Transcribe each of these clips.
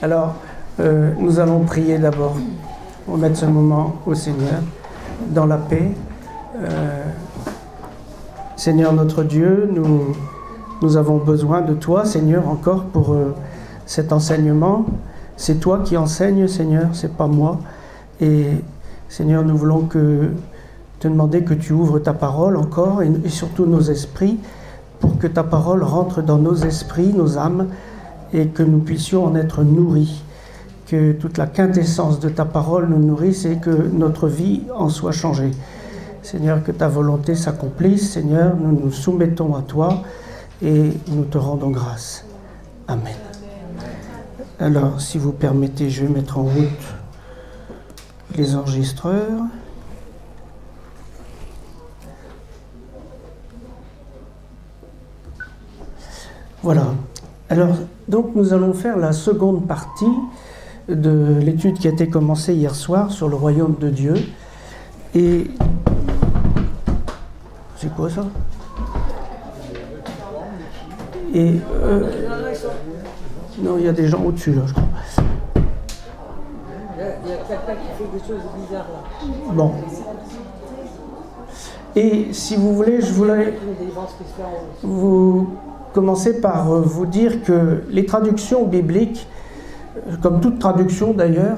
Alors, nous allons prier d'abord. On va mettre ce moment au Seigneur, dans la paix. Seigneur notre Dieu, nous avons besoin de toi, Seigneur, encore pour cet enseignement. C'est toi qui enseignes, Seigneur, c'est pas moi. Et Seigneur, nous voulons te demander que tu ouvres ta parole encore et surtout nos esprits pour que ta parole rentre dans nos esprits, nos âmes et que nous puissions en être nourris. Que toute la quintessence de ta parole nous nourrisse et que notre vie en soit changée. Seigneur, que ta volonté s'accomplisse. Seigneur, nous nous soumettons à toi et nous te rendons grâce. Amen. Alors, si vous permettez, je vais mettre en route les enregistreurs. Voilà. Alors, donc nous allons faire la seconde partie de l'étude qui a été commencée hier soir sur le royaume de Dieu. Et c'est quoi ça? Et non, il y a des gens au-dessus là, je crois. Il y a quelqu'un qui fait des choses bizarres là. Bon. Et si vous voulez, je voulais vous commencer par vous dire que les traductions bibliques, comme toute traduction d'ailleurs,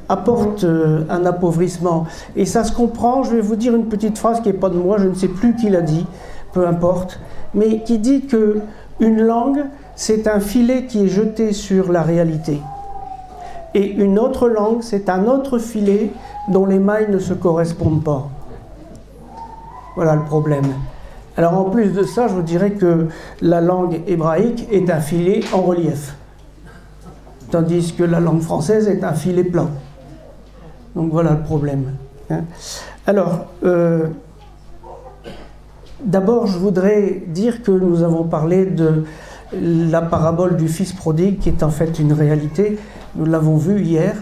apportent un appauvrissement. Et ça se comprend, je vais vous dire une petite phrase qui n'est pas de moi, je ne sais plus qui l'a dit, peu importe, mais qui dit que une langue, c'est un filet qui est jeté sur la réalité. Et une autre langue, c'est un autre filet dont les mailles ne se correspondent pas. Voilà le problème. Alors en plus de ça, je vous dirais que la langue hébraïque est un filet en relief. Tandis que la langue française est un filet plat. Donc voilà le problème. Alors, d'abord, je voudrais dire que nous avons parlé de la parabole du fils prodigue, qui est en fait une réalité, nous l'avons vu hier,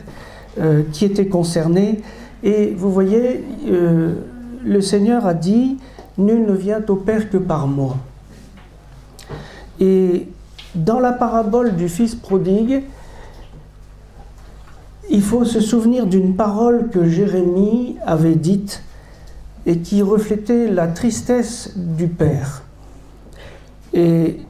qui était concernée. Et vous voyez, le Seigneur a dit « Nul ne vient au Père que par moi ». Et dans la parabole du fils prodigue, il faut se souvenir d'une parole que Jérémie avait dite et qui reflétait la tristesse du Père. Et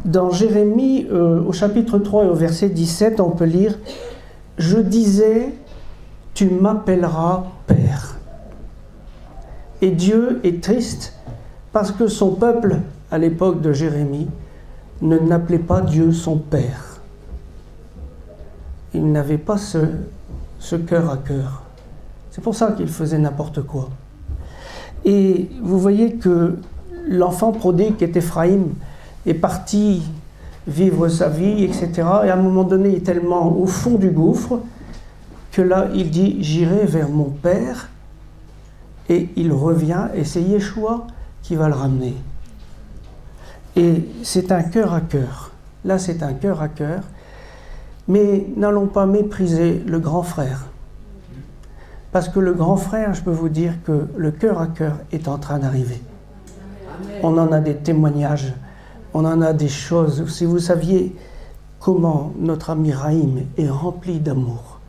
dans Jérémie, au chapitre 3 et au verset 17, on peut lire « Je disais, tu m'appelleras Père ». Et Dieu est triste parce que son peuple, à l'époque de Jérémie, ne n'appelait pas Dieu son Père. Il n'avait pas ce cœur à cœur. C'est pour ça qu'il faisait n'importe quoi. Et vous voyez que l'enfant prodigue qui est Éphraïm est parti vivre sa vie, etc. Et à un moment donné, il est tellement au fond du gouffre que là, il dit « J'irai vers mon Père » et il revient et c'est Yeshua qui va le ramener. Et c'est un cœur à cœur. Là, c'est un cœur à cœur. Mais n'allons pas mépriser le grand frère. Parce que le grand frère, je peux vous dire que le cœur à cœur est en train d'arriver. On en a des témoignages, on en a des choses. Si vous saviez comment notre ami Raïm est rempli d'amour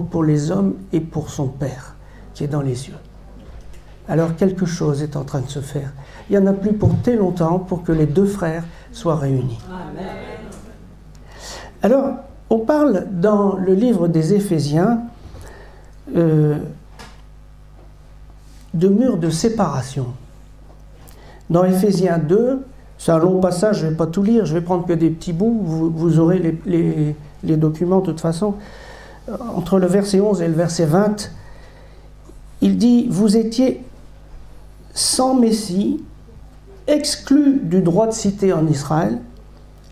pour les hommes et pour son Père qui est dans les cieux. Alors quelque chose est en train de se faire. Il n'y en a plus pour très longtemps pour que les deux frères soient réunis. Amen. Alors, on parle dans le livre des Éphésiens de murs de séparation. Dans Éphésiens 2, c'est un long passage, je ne vais pas tout lire, je vais prendre que des petits bouts, vous aurez les documents de toute façon. Entre le verset 11 et le verset 20, il dit « Vous étiez sans Messie, exclus du droit de cité en Israël,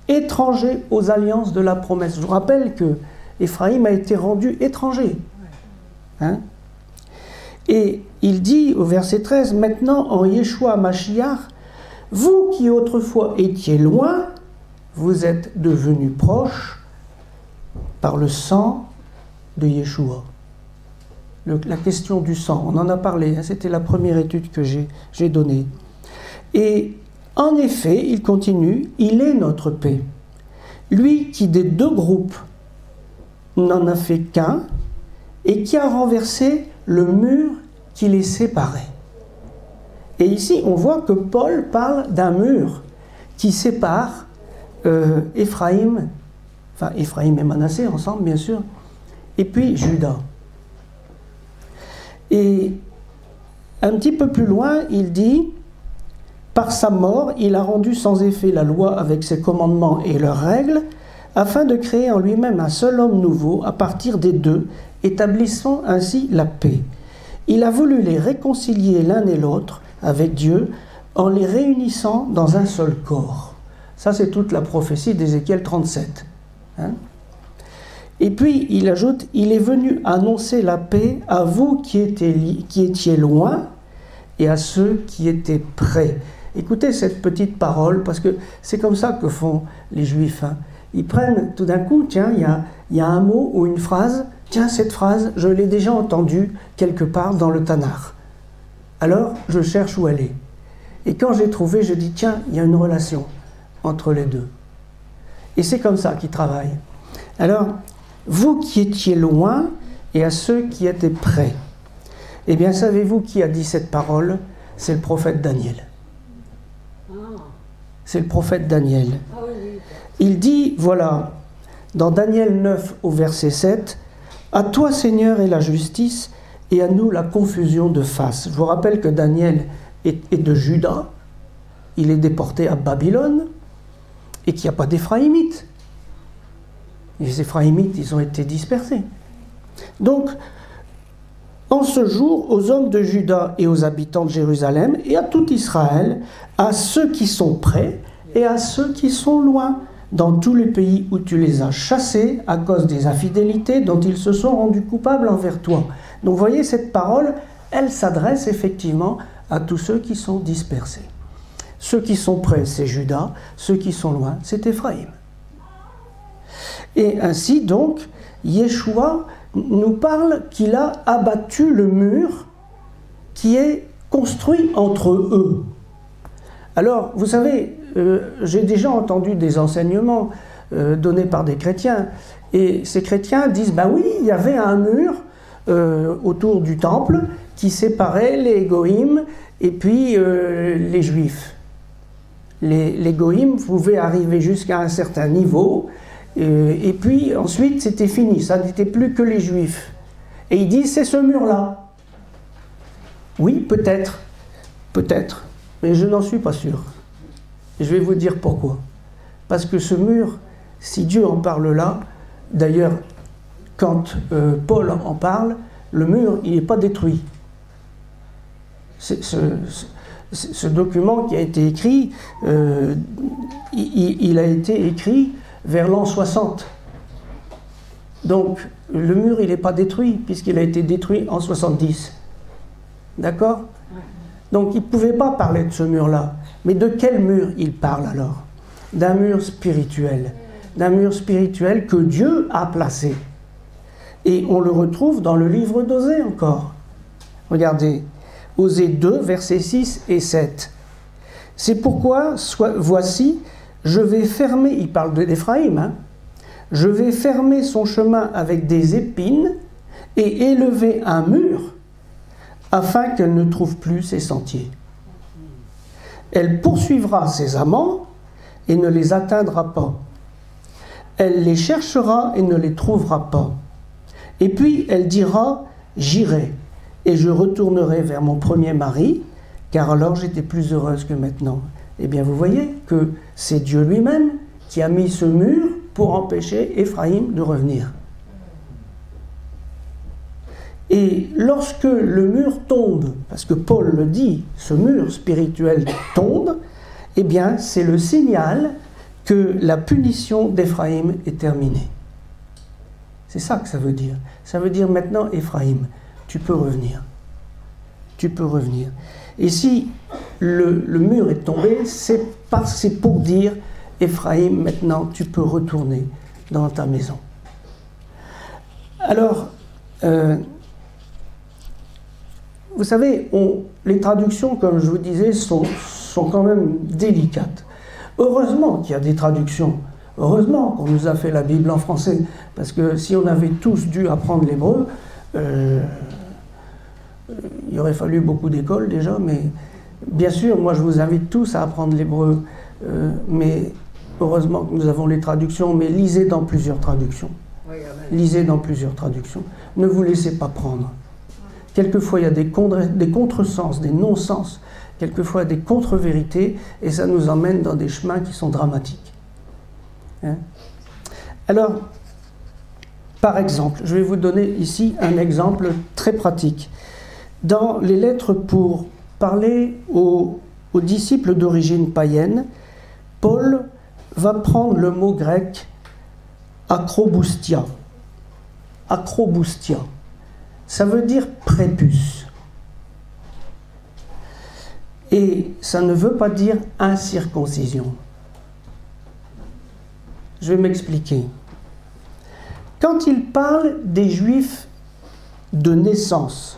étrangers aux alliances de la promesse. » Je vous rappelle que Éphraïm a été rendu étranger. Et il dit au verset 13, « Maintenant en Yeshua Mashiach, vous qui autrefois étiez loin, vous êtes devenus proches par le sang de Yeshua. » La question du sang, on en a parlé, c'était la première étude que j'ai donnée. Et en effet, il continue, il est notre paix. lui qui des deux groupes n'en a fait qu'un, et qui a renversé le mur qui les séparait. Et ici, on voit que Paul parle d'un mur qui sépare Éphraïm et Manassé ensemble, bien sûr, et puis Juda. Et un petit peu plus loin, il dit « Par sa mort, il a rendu sans effet la loi avec ses commandements et leurs règles, afin de créer en lui-même un seul homme nouveau à partir des deux, établissant ainsi la paix. Il a voulu les réconcilier l'un et l'autre avec Dieu en les réunissant dans un seul corps. » Ça, c'est toute la prophétie d'Ézéchiel 37. Hein? Et puis, il ajoute « Il est venu annoncer la paix à vous qui étiez loin et à ceux qui étaient près. » Écoutez cette petite parole, parce que c'est comme ça que font les Juifs. Hein? Ils prennent tout d'un coup, tiens, il y a un mot ou une phrase, tiens, cette phrase, je l'ai déjà entendue quelque part dans le Tanakh. Alors, je cherche où elle est. Et quand j'ai trouvé, je dis, tiens, il y a une relation entre les deux. Et c'est comme ça qu'ils travaillent. Alors, vous qui étiez loin et à ceux qui étaient près. Eh bien, savez-vous qui a dit cette parole? C'est le prophète Daniel. C'est le prophète Daniel. Il dit, voilà, dans Daniel 9 au verset 7, « À toi, Seigneur, est la justice, et à nous la confusion de face. » Je vous rappelle que Daniel est de Juda, il est déporté à Babylone, et qu'il n'y a pas d'Éphraïmites. Les Éphraïmites, ils ont été dispersés. Donc, en ce jour, aux hommes de Juda et aux habitants de Jérusalem, et à tout Israël, à ceux qui sont près et à ceux qui sont loin, dans tous les pays où tu les as chassés à cause des infidélités dont ils se sont rendus coupables envers toi. Donc, vous voyez, cette parole, elle s'adresse effectivement à tous ceux qui sont dispersés. Ceux qui sont près, c'est Juda, ceux qui sont loin, c'est Éphraïm. Et ainsi, donc, Yeshua nous parle qu'il a abattu le mur qui est construit entre eux. Alors, vous savez, j'ai déjà entendu des enseignements donnés par des chrétiens, et ces chrétiens disent, ben oui, il y avait un mur autour du temple qui séparait les goïms et puis les juifs. Les goïms pouvaient arriver jusqu'à un certain niveau, et puis ensuite c'était fini, ça n'était plus que les juifs. Et ils disent, c'est ce mur-là. Oui, peut-être, mais je n'en suis pas sûr. Et je vais vous dire pourquoi. Parce que ce mur, si Dieu en parle là, d'ailleurs, quand Paul en parle, le mur, il n'est pas détruit. Ce document qui a été écrit, il a été écrit vers l'an 60. Donc, le mur, il n'est pas détruit, puisqu'il a été détruit en 70. D'accord? Donc, il ne pouvait pas parler de ce mur-là. Mais de quel mur il parle alors? D'un mur spirituel. D'un mur spirituel que Dieu a placé. Et on le retrouve dans le livre d'Osée encore. Regardez, Osée 2, versets 6 et 7. « C'est pourquoi, voici, je vais fermer, il parle d'Éphraïm, hein, je vais fermer son chemin avec des épines et élever un mur afin qu'elle ne trouve plus ses sentiers. Elle poursuivra ses amants et ne les atteindra pas. Elle les cherchera et ne les trouvera pas. Et puis elle dira, j'irai et je retournerai vers mon premier mari, car alors j'étais plus heureuse que maintenant. » Eh bien, vous voyez que c'est Dieu lui-même qui a mis ce mur pour empêcher Éphraïm de revenir. Et lorsque le mur tombe, parce que Paul le dit, ce mur spirituel tombe, eh bien, c'est le signal que la punition d'Éphraïm est terminée. C'est ça que ça veut dire. Ça veut dire maintenant, Éphraïm, tu peux revenir. Tu peux revenir. Et si le mur est tombé, c'est pour dire, Éphraïm, maintenant, tu peux retourner dans ta maison. Alors, vous savez, les traductions, comme je vous disais, sont quand même délicates. Heureusement qu'il y a des traductions Heureusement qu'on nous a fait la Bible en français, parce que si on avait tous dû apprendre l'hébreu, il aurait fallu beaucoup d'écoles déjà, mais bien sûr, moi je vous invite tous à apprendre l'hébreu, mais heureusement que nous avons les traductions, mais lisez dans plusieurs traductions. Oui, Lisez dans plusieurs traductions. Ne vous laissez pas prendre. Quelquefois, il y a des contresens, des non-sens, quelquefois des contre-vérités, et ça nous emmène dans des chemins qui sont dramatiques. Hein? Alors, par exemple, je vais vous donner ici un exemple très pratique. Dans les lettres pour parler aux disciples d'origine païenne, Paul va prendre le mot grec acroboustia. Acroboustia. Ça veut dire prépuce. Et ça ne veut pas dire incirconcision. Je vais m'expliquer. Quand il parle des Juifs de naissance,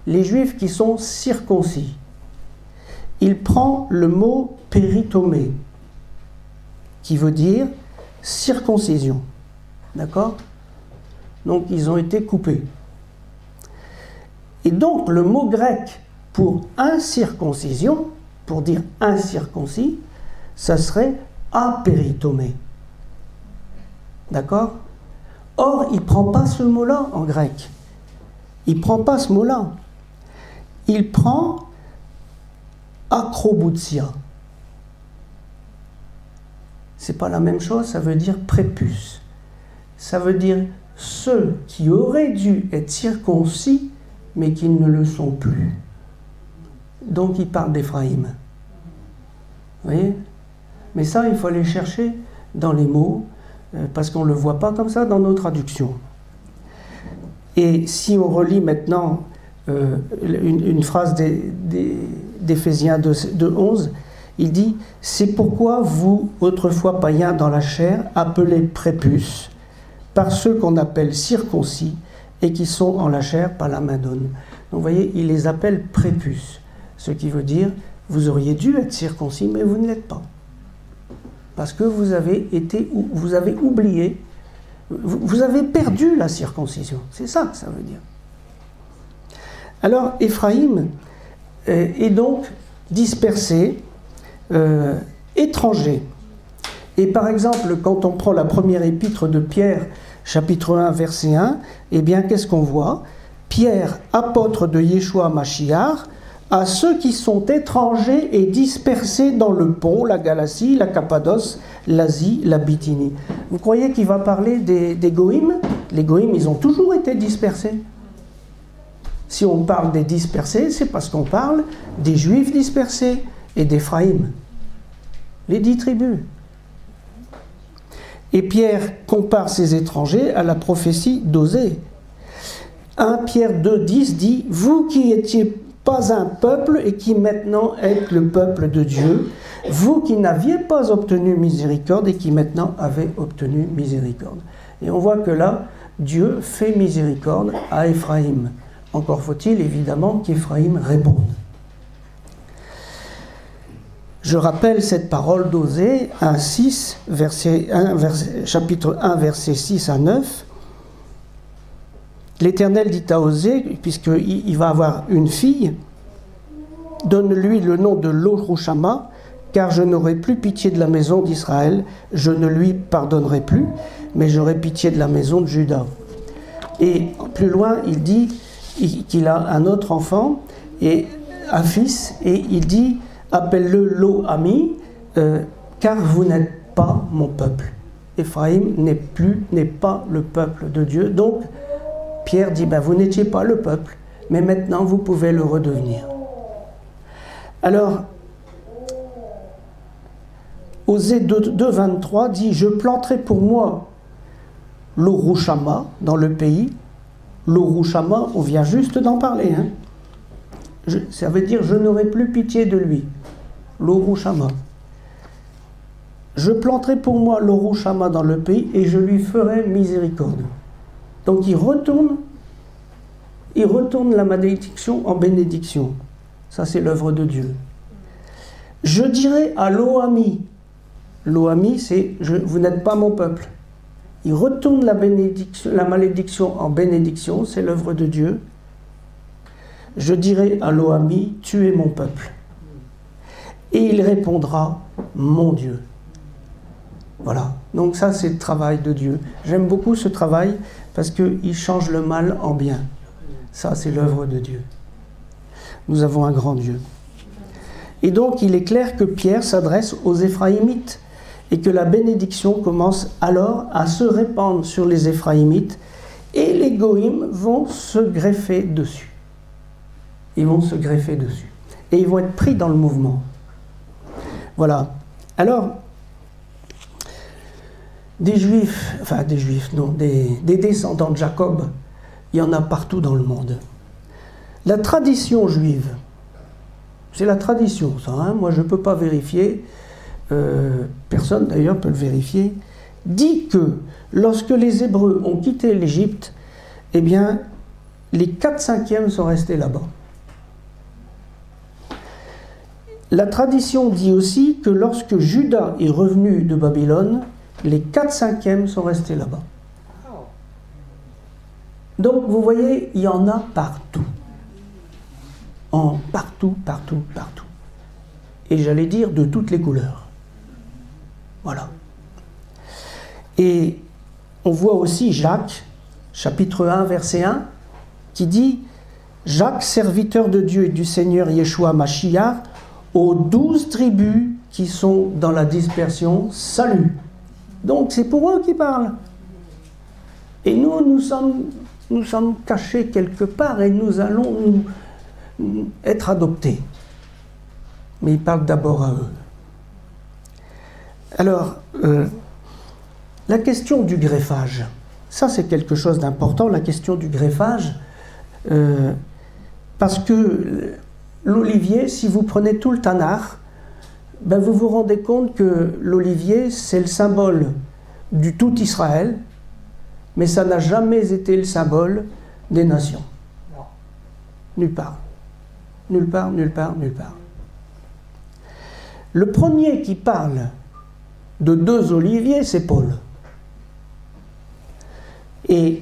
les Juifs qui sont circoncis, il prend le mot péritomé, qui veut dire circoncision. D'accord? Donc ils ont été coupés. Et donc le mot grec pour incirconcision, pour dire incirconcis, ça serait apéritomé. D'accord? Or, il ne prend pas ce mot-là en grec. Il ne prend pas ce mot-là. Il prend akroboutia. C'est pas la même chose, ça veut dire prépuce. Ça veut dire ceux qui auraient dû être circoncis, mais qui ne le sont plus. Donc il parle d'Éphraïm. Vous voyez? Mais ça, il faut aller chercher dans les mots, parce qu'on ne le voit pas comme ça dans nos traductions. Et si on relit maintenant une phrase d'Éphésiens 2:11, il dit « C'est pourquoi vous, autrefois païens dans la chair, appelés prépuces, par ceux qu'on appelle circoncis, et qui sont en la chair par la main d'homme. » Donc vous voyez, il les appelle prépuces, ce qui veut dire « Vous auriez dû être circoncis, mais vous ne l'êtes pas. » Parce que vous avez oublié, vous avez perdu la circoncision. C'est ça que ça veut dire. Alors, Éphraïm est donc dispersé, étranger. Et par exemple, quand on prend la première épître de Pierre, chapitre 1, verset 1, eh bien, qu'est-ce qu'on voit? Pierre, apôtre de Yeshua Mashiach, à ceux qui sont étrangers et dispersés dans le Pont, la Galatie, la Cappadoce, l'Asie, la Bithynie. Vous croyez qu'il va parler des Goïms? Les Goïms, ils ont toujours été dispersés. Si on parle des dispersés, c'est parce qu'on parle des Juifs dispersés et d'Éphraïm. Les 10 tribus. Et Pierre compare ces étrangers à la prophétie d'Osée. 1 Pierre 2,10 dit « Vous qui étiez pas un peuple et qui maintenant êtes le peuple de Dieu, vous qui n'aviez pas obtenu miséricorde et qui maintenant avez obtenu miséricorde. » Et on voit que là, Dieu fait miséricorde à Éphraïm. Encore faut-il évidemment qu'Éphraïm réponde. Je rappelle cette parole d'Osée, chapitre 1, versets 6 à 9. L'Éternel dit à Osée, puisqu'il va avoir une fille, « Donne-lui le nom de Lo-Rushama, car je n'aurai plus pitié de la maison d'Israël, je ne lui pardonnerai plus, mais j'aurai pitié de la maison de Juda. » Et plus loin, il dit qu'il a un autre enfant, et un fils, et il dit « Appelle-le Lo-Ami, car vous n'êtes pas mon peuple. » Éphraïm n'est pas le peuple de Dieu, donc Pierre dit, vous n'étiez pas le peuple, mais maintenant vous pouvez le redevenir. Alors, Osée 2,23 dit, je planterai pour moi l'Orushama dans le pays. L'Orushama, on vient juste d'en parler. Hein. Ça veut dire, je n'aurai plus pitié de lui. L'Orushama. Je planterai pour moi l'Orushama dans le pays et je lui ferai miséricorde. Donc il retourne la malédiction en bénédiction. Ça, c'est l'œuvre de Dieu. Je dirai à Lo-Ami, Lo-Ami, c'est vous n'êtes pas mon peuple. Il retourne la malédiction en bénédiction, c'est l'œuvre de Dieu. Je dirai à Lo-Ami, tu es mon peuple. Et il répondra, mon Dieu. Voilà, donc ça c'est le travail de Dieu. J'aime beaucoup ce travail parce qu'il change le mal en bien. Ça c'est l'œuvre de Dieu. Nous avons un grand Dieu. Et donc il est clair que Pierre s'adresse aux Éphraïmites et que la bénédiction commence alors à se répandre sur les Éphraïmites et les Goïms vont se greffer dessus. Ils vont se greffer dessus. Et ils vont être pris dans le mouvement. Voilà. Alors, des Juifs, non, des descendants de Jacob, il y en a partout dans le monde. La tradition juive, c'est la tradition, ça, hein, moi je ne peux pas vérifier, personne d'ailleurs peut le vérifier, dit que lorsque les Hébreux ont quitté l'Égypte, eh bien, les 4/5 sont restés là-bas. La tradition dit aussi que lorsque Juda est revenu de Babylone, les 4/5 sont restés là-bas. Donc vous voyez, il y en a partout. Partout. Et j'allais dire de toutes les couleurs. Voilà. Et on voit aussi Jacques, chapitre 1, verset 1, qui dit « Jacques, serviteur de Dieu et du Seigneur Yeshua Mashiach, aux 12 tribus qui sont dans la dispersion, salut ». Donc c'est pour eux qui parlent. Et nous sommes cachés quelque part et nous allons être adoptés. Mais il parle d'abord à eux. Alors, la question du greffage, ça c'est quelque chose d'important, la question du greffage, parce que l'olivier, si vous prenez tout le Tanakh, ben vous vous rendez compte que l'olivier, c'est le symbole du tout Israël, mais ça n'a jamais été le symbole des nations. Non. Nulle part. Nulle part. Le premier qui parle de 2 oliviers, c'est Paul. Et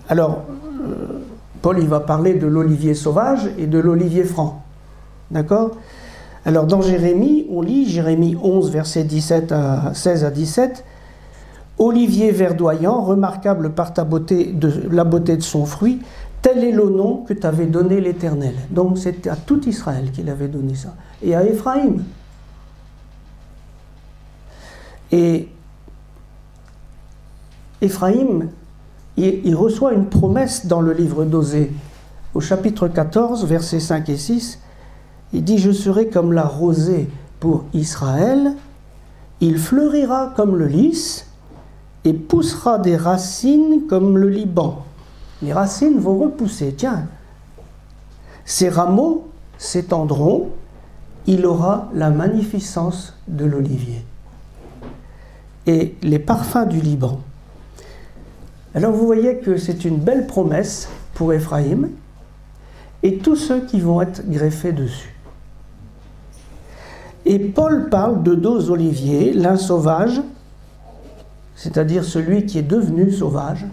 alors, Paul, il va parler de l'olivier sauvage et de l'olivier franc. D'accord ? Alors, dans Jérémie, on lit Jérémie 11, versets 16 à 17. « Olivier verdoyant, remarquable par la beauté de son fruit, tel est le nom que t'avait donné l'Éternel. » Donc, c'est à tout Israël qu'il avait donné ça. Et à Éphraïm. Et Éphraïm, il reçoit une promesse dans le livre d'Osée. Au chapitre 14, versets 5 et 6, il dit « Je serai comme la rosée pour Israël, il fleurira comme le lys, et poussera des racines comme le Liban. » Les racines vont repousser, tiens. Ses rameaux s'étendront, il aura la magnificence de l'olivier. Et les parfums du Liban. Alors vous voyez que c'est une belle promesse pour Éphraïm et tous ceux qui vont être greffés dessus. Et Paul parle de 2 oliviers, l'un sauvage, c'est-à-dire celui qui est devenu sauvage.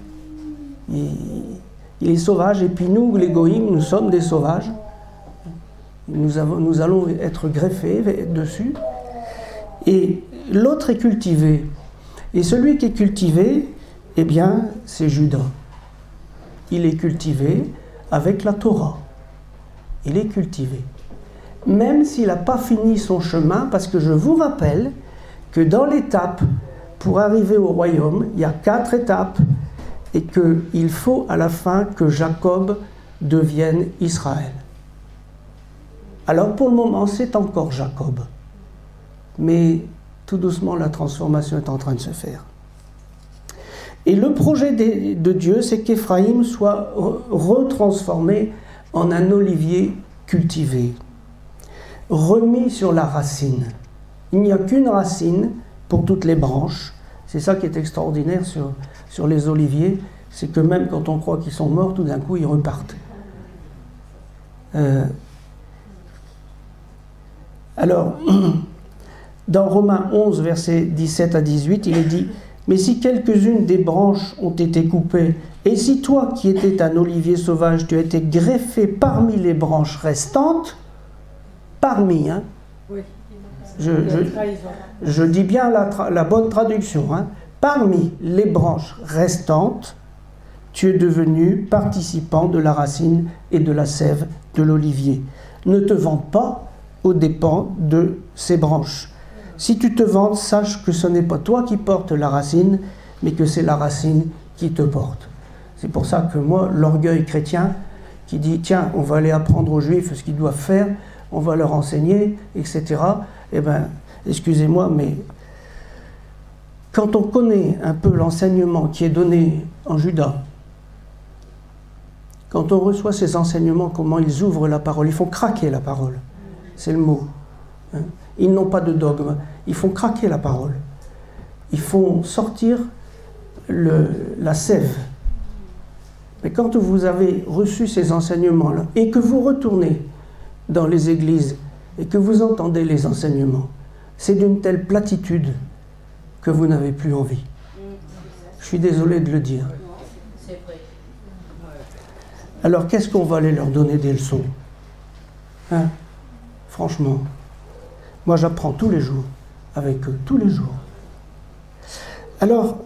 Il est sauvage, et puis nous, les goïms, nous sommes des sauvages. Nous allons être greffés dessus. Et l'autre est cultivé. Et celui qui est cultivé, eh bien, c'est Judas. Il est cultivé avec la Torah. Il est cultivé. Même s'il n'a pas fini son chemin, parce que je vous rappelle que dans l'étape, pour arriver au royaume, il y a 4 étapes, et qu'il faut à la fin que Jacob devienne Israël. Alors pour le moment, c'est encore Jacob. Mais tout doucement, la transformation est en train de se faire. Et le projet de Dieu, c'est qu'Éphraïm soit retransformé en un olivier cultivé, remis sur la racine. Il n'y a qu'une racine pour toutes les branches. C'est ça qui est extraordinaire sur les oliviers, c'est que même quand on croit qu'ils sont morts, tout d'un coup, ils repartent. Alors, dans Romains 11, versets 17 à 18, il est dit « Mais si quelques-unes des branches ont été coupées, et si toi qui étais un olivier sauvage, tu as été greffé parmi les branches restantes, parmi, hein, Oui. je dis bien la bonne traduction, hein, parmi les branches restantes, tu es devenu participant de la racine et de la sève de l'olivier. Ne te vante pas aux dépens de ces branches. Si tu te vantes, sache que ce n'est pas toi qui portes la racine, mais que c'est la racine qui te porte. » C'est pour ça que moi, l'orgueil chrétien, qui dit « Tiens, on va aller apprendre aux Juifs ce qu'ils doivent faire, on va leur enseigner, etc. » Eh bien, excusez-moi, mais quand on connaît un peu l'enseignement qui est donné en Juda, quand on reçoit ces enseignements, comment ils ouvrent la parole, ils font craquer la parole. C'est le mot. Hein. Ils n'ont pas de dogme. Ils font craquer la parole. Ils font sortir la sève. Mais quand vous avez reçu ces enseignements-là et que vous retournez dans les églises et que vous entendez les enseignements, c'est d'une telle platitude que vous n'avez plus envie. Je suis désolé de le dire. Alors qu'est-ce qu'on va aller leur donner des leçons? Hein? Franchement, moi j'apprends tous les jours avec eux, tous les jours. Alors,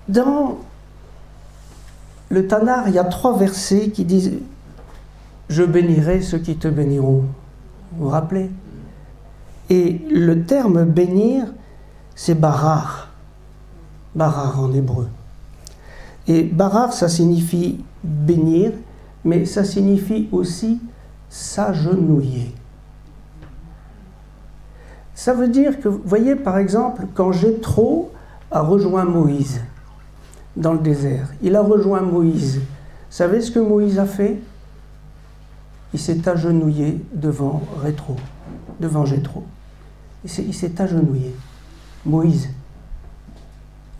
dans le Tanar, il y a 3 versets qui disent « Je bénirai ceux qui te béniront ». Vous vous rappelez? Et le terme « bénir », c'est « barar ». Barar en hébreu. Et barar, ça signifie bénir, mais ça signifie aussi s'agenouiller. Ça veut dire que, vous voyez par exemple, quand Jéthro a rejoint Moïse dans le désert, il a rejoint Moïse. Vous savez ce que Moïse a fait? Il s'est agenouillé devant Jéthro. Il s'est agenouillé. Moïse.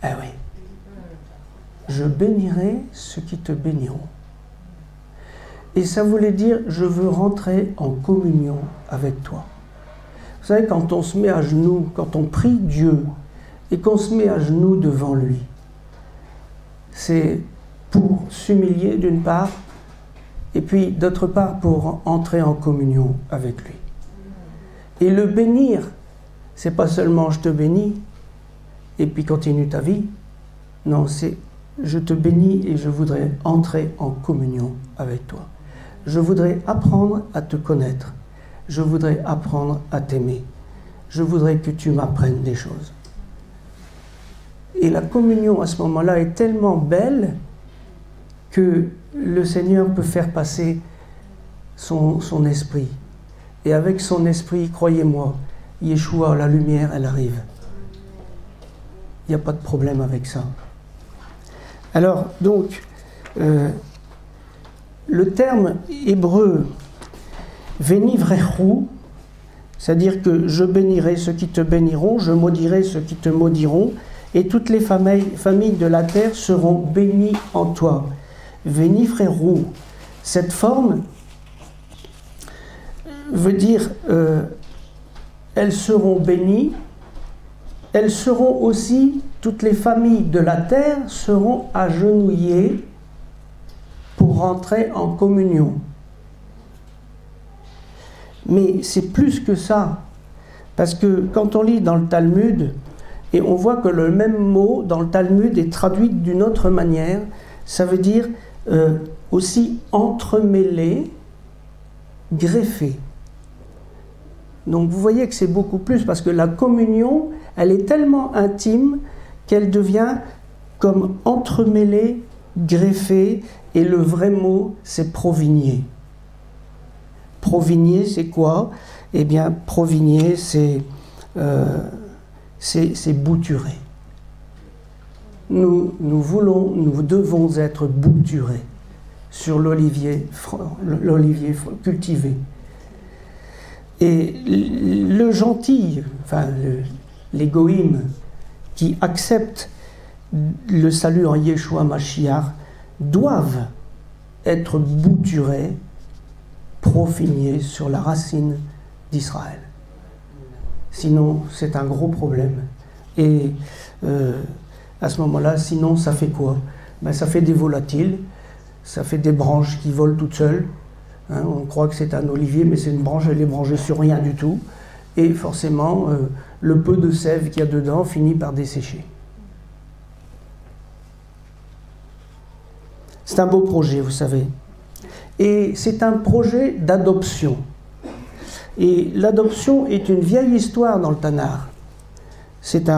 Ah oui. Je bénirai ceux qui te béniront. Et ça voulait dire, je veux rentrer en communion avec toi. Vous savez, quand on se met à genoux, quand on prie Dieu, et qu'on se met à genoux devant lui, c'est pour s'humilier d'une part, et puis d'autre part pour entrer en communion avec lui. Et le bénir, c'est pas seulement je te bénis, et puis continue ta vie. Non, c'est je te bénis et je voudrais entrer en communion avec toi. Je voudrais apprendre à te connaître. Je voudrais apprendre à t'aimer. Je voudrais que tu m'apprennes des choses. Et la communion à ce moment-là est tellement belle que le Seigneur peut faire passer son esprit. Et avec son esprit, croyez-moi, Yeshua, la lumière, elle arrive. Il n'y a pas de problème avec ça. Alors, donc, le terme hébreu « venivrechu », c'est-à-dire que je bénirai ceux qui te béniront, je maudirai ceux qui te maudiront, et toutes les familles de la terre seront bénies en toi. Venivrechu, cette forme veut dire elles seront bénies. Elles seront aussi, toutes les familles de la terre seront agenouillées pour rentrer en communion. Mais c'est plus que ça, parce que quand on lit dans le Talmud, et on voit que le même mot dans le Talmud est traduit d'une autre manière, ça veut dire aussi entremêlé, greffé. Donc vous voyez que c'est beaucoup plus, parce que la communion, elle est tellement intime qu'elle devient comme entremêlée, greffée, et le vrai mot, c'est provigner. Provigner, c'est quoi? Eh bien, provigner, c'est bouturer. Nous devons être bouturés sur l'olivier cultivé. Et le gentil, enfin les goïms qui acceptent le salut en Yeshua Mashiach doivent être bouturés profiniez sur la racine d'Israël. Sinon, c'est un gros problème. Et à ce moment-là, sinon, ça fait quoi? Ben, ça fait des volatiles, ça fait des branches qui volent toutes seules. Hein, on croit que c'est un olivier, mais c'est une branche, elle est branchée sur rien du tout. Et forcément, le peu de sève qu'il y a dedans finit par dessécher. C'est un beau projet, vous savez. Et c'est un projet d'adoption. Et l'adoption est une vieille histoire dans le Tanakh. C'est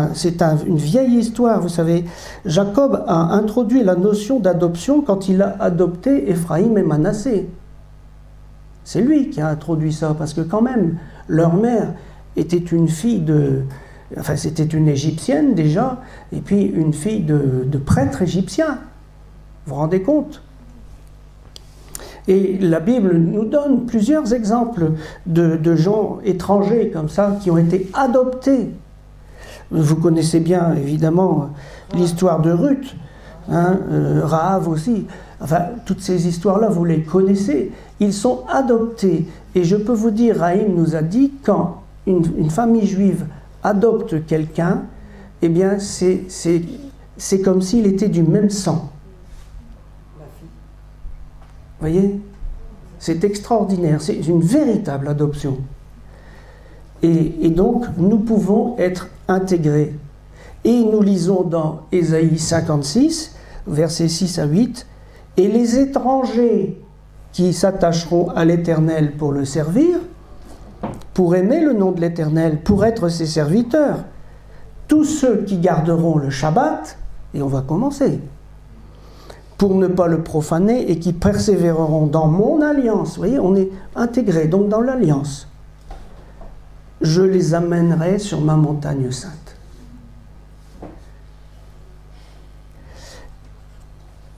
une vieille histoire, vous savez. Jacob a introduit la notion d'adoption quand il a adopté Éphraïm et Manassé. C'est lui qui a introduit ça, parce que quand même, leur mère était une fille de... Enfin, c'était une Égyptienne déjà, et puis une fille de prêtre égyptien. Vous vous rendez compte? Et la Bible nous donne plusieurs exemples de gens étrangers comme ça, qui ont été adoptés. Vous connaissez bien, évidemment, l'histoire de Ruth, hein, Rahab aussi. Enfin, toutes ces histoires-là, vous les connaissez. Ils sont adoptés. Et je peux vous dire, Raïm nous a dit, quand une famille juive adopte quelqu'un, eh bien, c'est comme s'il était du même sang. Vous voyez? C'est extraordinaire. C'est une véritable adoption. Et donc, nous pouvons être intégrés. Et nous lisons dans Ésaïe 56, versets 6 à 8, « Et les étrangers qui s'attacheront à l'Éternel pour le servir, pour aimer le nom de l'Éternel, pour être ses serviteurs, tous ceux qui garderont le Shabbat, et on va commencer, pour ne pas le profaner et qui persévéreront dans mon alliance. » Vous voyez, on est intégrés donc dans l'alliance. « Je les amènerai sur ma montagne sainte. »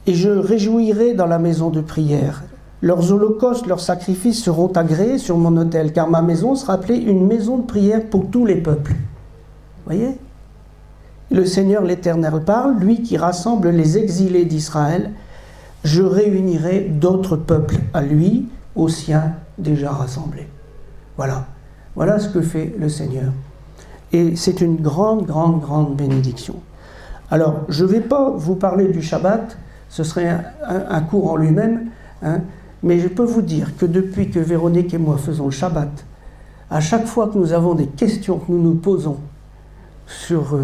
Et je réjouirai dans la maison de prière. Leurs holocaustes, leurs sacrifices seront agréés sur mon autel, car ma maison sera appelée une maison de prière pour tous les peuples. Vous voyez? Le Seigneur l'Éternel parle, lui qui rassemble les exilés d'Israël. Je réunirai d'autres peuples à lui, aux siens déjà rassemblés. Voilà. Voilà ce que fait le Seigneur. Et c'est une grande, grande, grande bénédiction. Alors, je ne vais pas vous parler du Shabbat, ce serait un cours en lui-même, hein, mais je peux vous dire que depuis que Véronique et moi faisons le Shabbat, à chaque fois que nous avons des questions que nous nous posons sur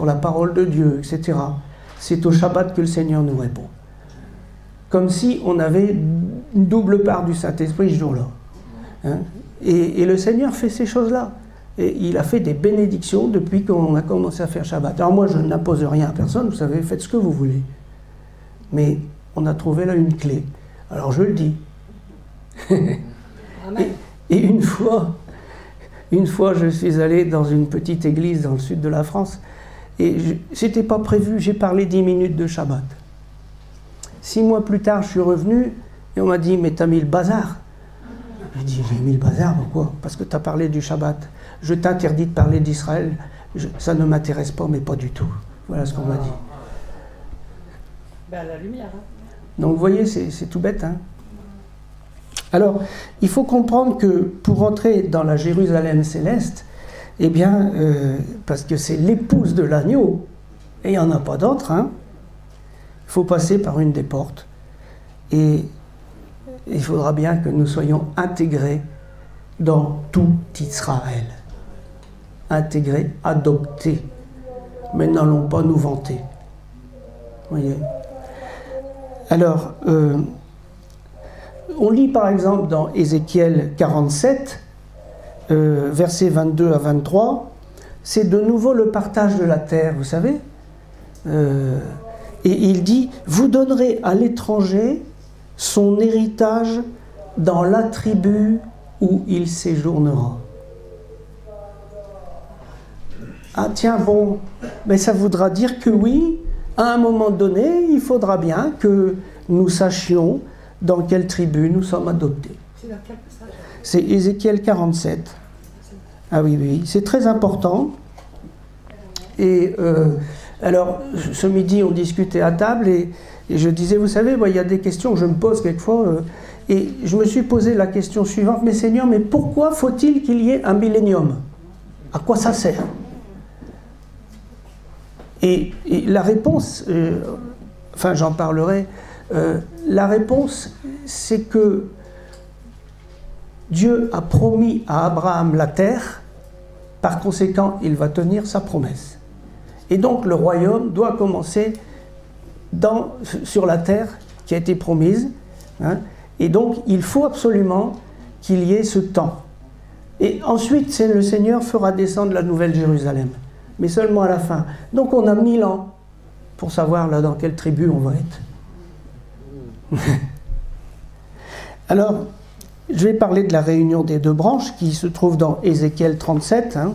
la parole de Dieu, etc., c'est au Shabbat que le Seigneur nous répond. Comme si on avait une double part du Saint-Esprit ce jour-là. Hein. Et le Seigneur fait ces choses-là. Et il a fait des bénédictions depuis qu'on a commencé à faire Shabbat. Alors moi, je n'impose rien à personne, vous savez, faites ce que vous voulez. Mais on a trouvé là une clé. Alors je le dis. et une fois, je suis allé dans une petite église dans le sud de la France, et c'était pas prévu, j'ai parlé 10 minutes de Shabbat. 6 mois plus tard, je suis revenu, et on m'a dit, mais t'as mis le bazar. J'ai dit, j'ai mis le bazar, pourquoi? Parce que tu as parlé du Shabbat. Je t'interdis de parler d'Israël. Ça ne m'intéresse pas, mais pas du tout. Voilà ce qu'on m'a dit. Ben, la lumière. Hein. Donc, vous voyez, c'est tout bête. Hein. Alors, il faut comprendre que pour entrer dans la Jérusalem céleste, eh bien, parce que c'est l'épouse de l'agneau, et il n'y en a pas d'autre, hein, il faut passer par une des portes. Et il faudra bien que nous soyons intégrés dans tout Israël. Intégrés, adoptés. Mais n'allons pas nous vanter. Voyez. Alors, on lit par exemple dans Ézéchiel 47, versets 22 à 23, c'est de nouveau le partage de la terre, vous savez. Et il dit, vous donnerez à l'étranger son héritage dans la tribu où il séjournera. Ah tiens, bon, mais ça voudra dire que oui, à un moment donné, il faudra bien que nous sachions dans quelle tribu nous sommes adoptés. C'est dans quel passage? C'est Ézéchiel 47. Ah oui, oui, c'est très important. Et alors, ce midi, on discutait à table Et je disais, vous savez, il y a des questions que je me pose quelquefois, et je me suis posé la question suivante, mais Seigneur, mais pourquoi faut-il qu'il y ait un millénium? À quoi ça sert? Et la réponse, enfin j'en parlerai, la réponse c'est que Dieu a promis à Abraham la terre, par conséquent il va tenir sa promesse. Et donc le royaume doit commencer sur la terre qui a été promise, hein, et donc il faut absolument qu'il y ait ce temps. Et ensuite le Seigneur fera descendre la nouvelle Jérusalem, mais seulement à la fin. Donc on a 1000 ans pour savoir là dans quelle tribu on va être. Alors, je vais parler de la réunion des deux branches qui se trouve dans Ézéchiel 37. Hein.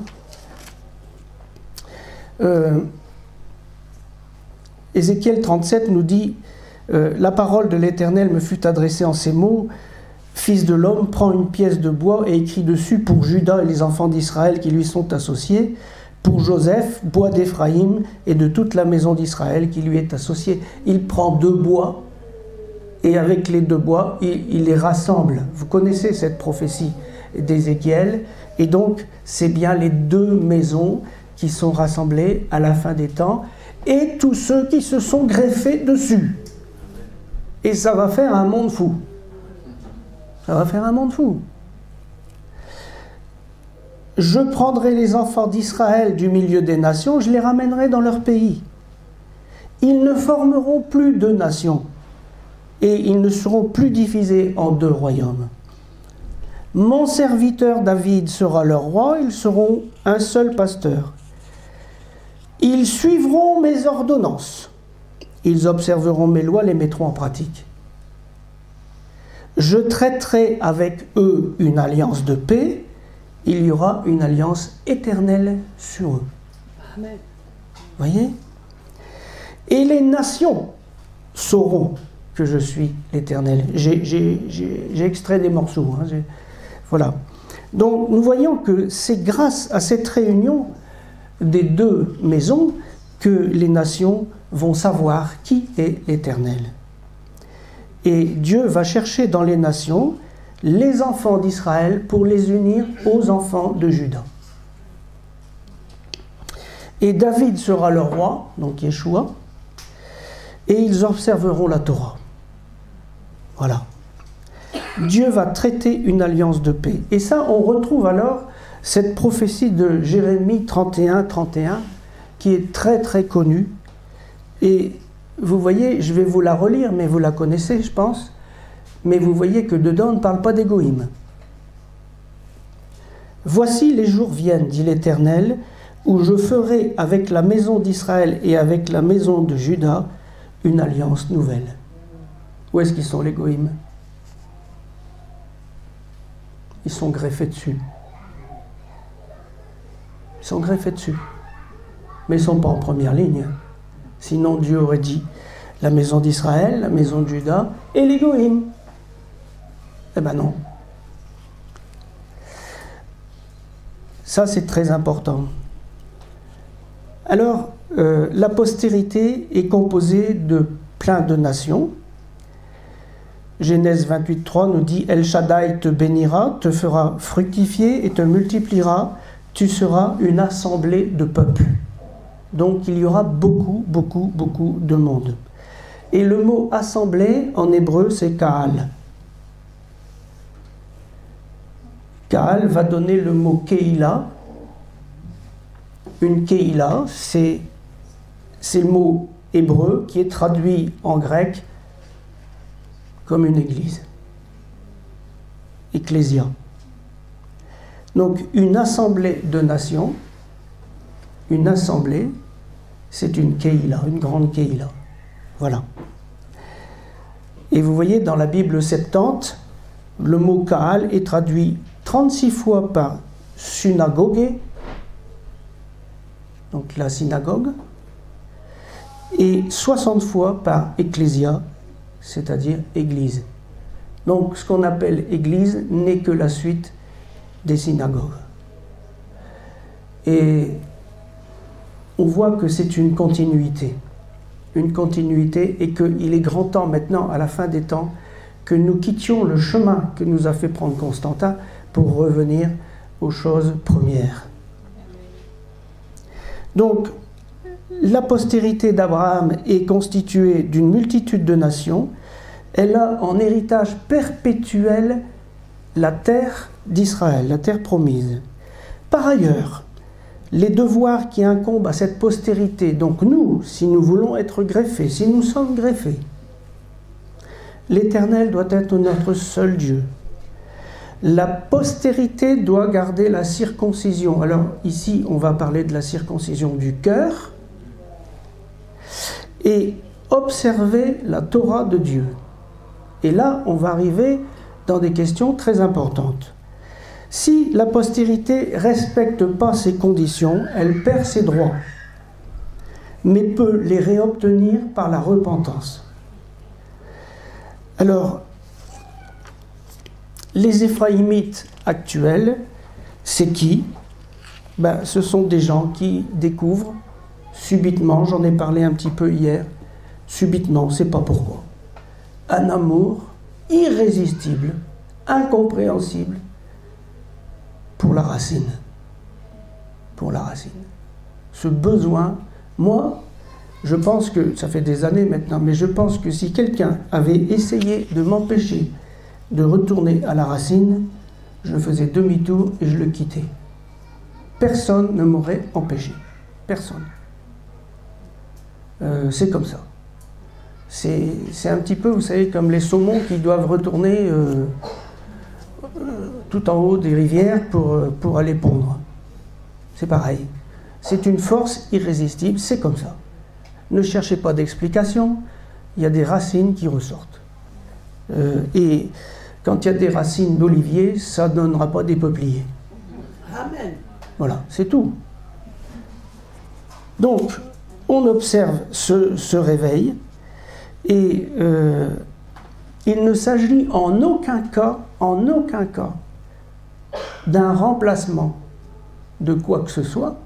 Ézéchiel 37 nous dit la parole de l'Éternel me fut adressée en ces mots. Fils de l'homme, prends une pièce de bois et écris dessus pour Juda et les enfants d'Israël qui lui sont associés, pour Joseph, bois d'Éphraïm et de toute la maison d'Israël qui lui est associée. Il prend 2 bois et avec les 2 bois, il les rassemble. Vous connaissez cette prophétie d'Ézéchiel, et donc c'est bien les 2 maisons qui sont rassemblées à la fin des temps et tous ceux qui se sont greffés dessus. Et ça va faire un monde fou. Ça va faire un monde fou. Je prendrai les enfants d'Israël du milieu des nations, je les ramènerai dans leur pays. Ils ne formeront plus 2 nations, et ils ne seront plus divisés en 2 royaumes. Mon serviteur David sera leur roi, ils seront un seul pasteur. Ils suivront mes ordonnances, ils observeront mes lois, les mettront en pratique. Je traiterai avec eux une alliance de paix, il y aura une alliance éternelle sur eux. Amen. Voyez? Et les nations sauront que je suis l'Éternel. J'ai extrait des morceaux. Hein, voilà. Donc nous voyons que c'est grâce à cette réunion des 2 maisons que les nations vont savoir qui est l'Éternel. Et Dieu va chercher dans les nations les enfants d'Israël pour les unir aux enfants de Juda. Et David sera leur roi, donc Yeshua, et ils observeront la Torah. Voilà. Dieu va traiter une alliance de paix. Et ça, on retrouve alors cette prophétie de Jérémie 31, 31, qui est très très connue. Et vous voyez, je vais vous la relire, mais vous la connaissez, je pense. Mais vous voyez que dedans, on ne parle pas d'égoïme. Voici les jours viennent, dit l'Éternel, où je ferai avec la maison d'Israël et avec la maison de Juda une alliance nouvelle. Où est-ce qu'ils sont les goïmes? Ils sont greffés dessus. Ils sont greffés dessus. Mais ils ne sont pas en première ligne. Sinon Dieu aurait dit la maison d'Israël, la maison de Juda et les goïmes. Eh ben non. Ça, c'est très important. Alors, la postérité est composée de plein de nations. Genèse 28.3 nous dit « El Shaddai te bénira, te fera fructifier et te multipliera, tu seras une assemblée de peuples. » Donc, il y aura beaucoup, beaucoup, beaucoup de monde. Et le mot « assemblée » en hébreu, c'est « Kaal ». Kaal va donner le mot Keila. Une Keila, c'est le mot hébreu qui est traduit en grec comme une église. Ecclésia. Donc une assemblée de nations, une assemblée, c'est une Keila, une grande Keila. Voilà. Et vous voyez dans la Bible Septante, le mot Kaal est traduit 36 fois par synagogue, donc la synagogue, et 60 fois par ecclésia, c'est-à-dire église. Donc ce qu'on appelle église n'est que la suite des synagogues. Et on voit que c'est une continuité. une continuité et qu'il est grand temps maintenant, à la fin des temps, que nous quittions le chemin que nous a fait prendre Constantin pour revenir aux choses premières. Donc, la postérité d'Abraham est constituée d'une multitude de nations. Elle a en héritage perpétuel la terre d'Israël, la terre promise. Par ailleurs, les devoirs qui incombent à cette postérité, donc nous, si nous voulons être greffés, si nous sommes greffés, l'Éternel doit être notre seul Dieu. La postérité doit garder la circoncision. Alors ici, on va parler de la circoncision du cœur et observer la Torah de Dieu. Et là, on va arriver dans des questions très importantes. Si la postérité ne respecte pas ces conditions, elle perd ses droits, mais peut les réobtenir par la repentance. Alors, les Éphraïmites actuels, c'est qui? Ce sont des gens qui découvrent subitement, j'en ai parlé un petit peu hier, subitement, on ne sait pas pourquoi, un amour irrésistible, incompréhensible pour la racine. Pour la racine. Ce besoin, moi, je pense que, ça fait des années maintenant, mais je pense que si quelqu'un avait essayé de m'empêcher de retourner à la racine, je faisais demi-tour et je le quittais. Personne ne m'aurait empêché. Personne. C'est comme ça. C'est un petit peu, vous savez, comme les saumons qui doivent retourner tout en haut des rivières pour aller pondre. C'est pareil. C'est une force irrésistible, c'est comme ça. Ne cherchez pas d'explication, il y a des racines qui ressortent. Et quand il y a des racines d'olivier, ça ne donnera pas des peupliers. Amen. Voilà, c'est tout. Donc, on observe ce réveil, et il ne s'agit en aucun cas, d'un remplacement de quoi que ce soit.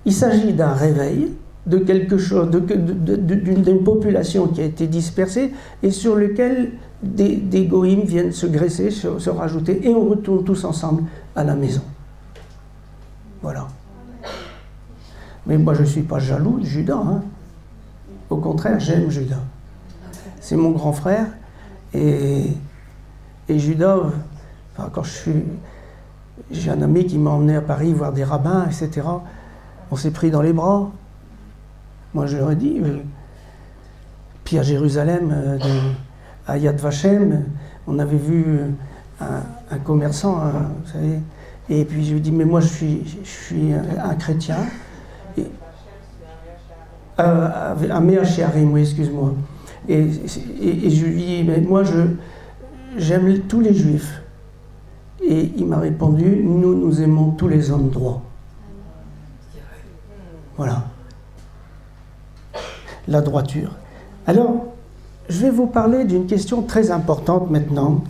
Il s'agit d'un réveil de quelque chose, d'une population qui a été dispersée et sur lequel des goïms viennent se graisser, se rajouter, et on retourne tous ensemble à la maison. Voilà. Mais moi, je ne suis pas jaloux de Judas. Hein. Au contraire, j'aime Judas. C'est mon grand frère. Et Judas, enfin, quand j'ai un ami qui m'a emmené à Paris voir des rabbins, etc. On s'est pris dans les bras. Moi, je leur ai dit, puis à Jérusalem, à Yad Vashem, on avait vu un commerçant, vous savez, et puis je lui ai dit, mais moi, je suis un chrétien. Un Méachiarim, oui, excuse-moi. Et je lui ai dit, mais moi, j'aime tous les juifs. Et il m'a répondu, nous aimons tous les hommes droits. Voilà. La droiture. Alors, je vais vous parler d'une question très importante maintenant,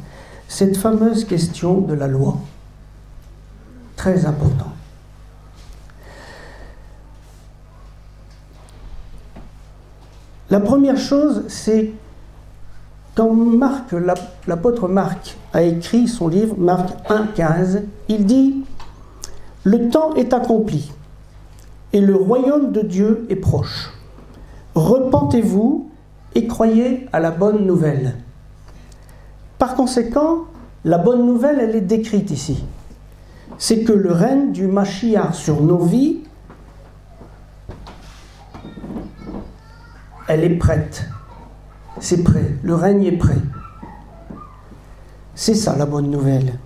cette fameuse question de la loi. Très importante. La première chose, c'est quand l'apôtre Marc a écrit son livre, Marc 1,15, il dit « Le temps est accompli et le royaume de Dieu est proche. Repentez-vous et croyez à la bonne nouvelle. » Par conséquent, la bonne nouvelle, elle est décrite ici. C'est que le règne du Mashiach sur nos vies, elle est prête. C'est prêt. Le règne est prêt. C'est ça la bonne nouvelle.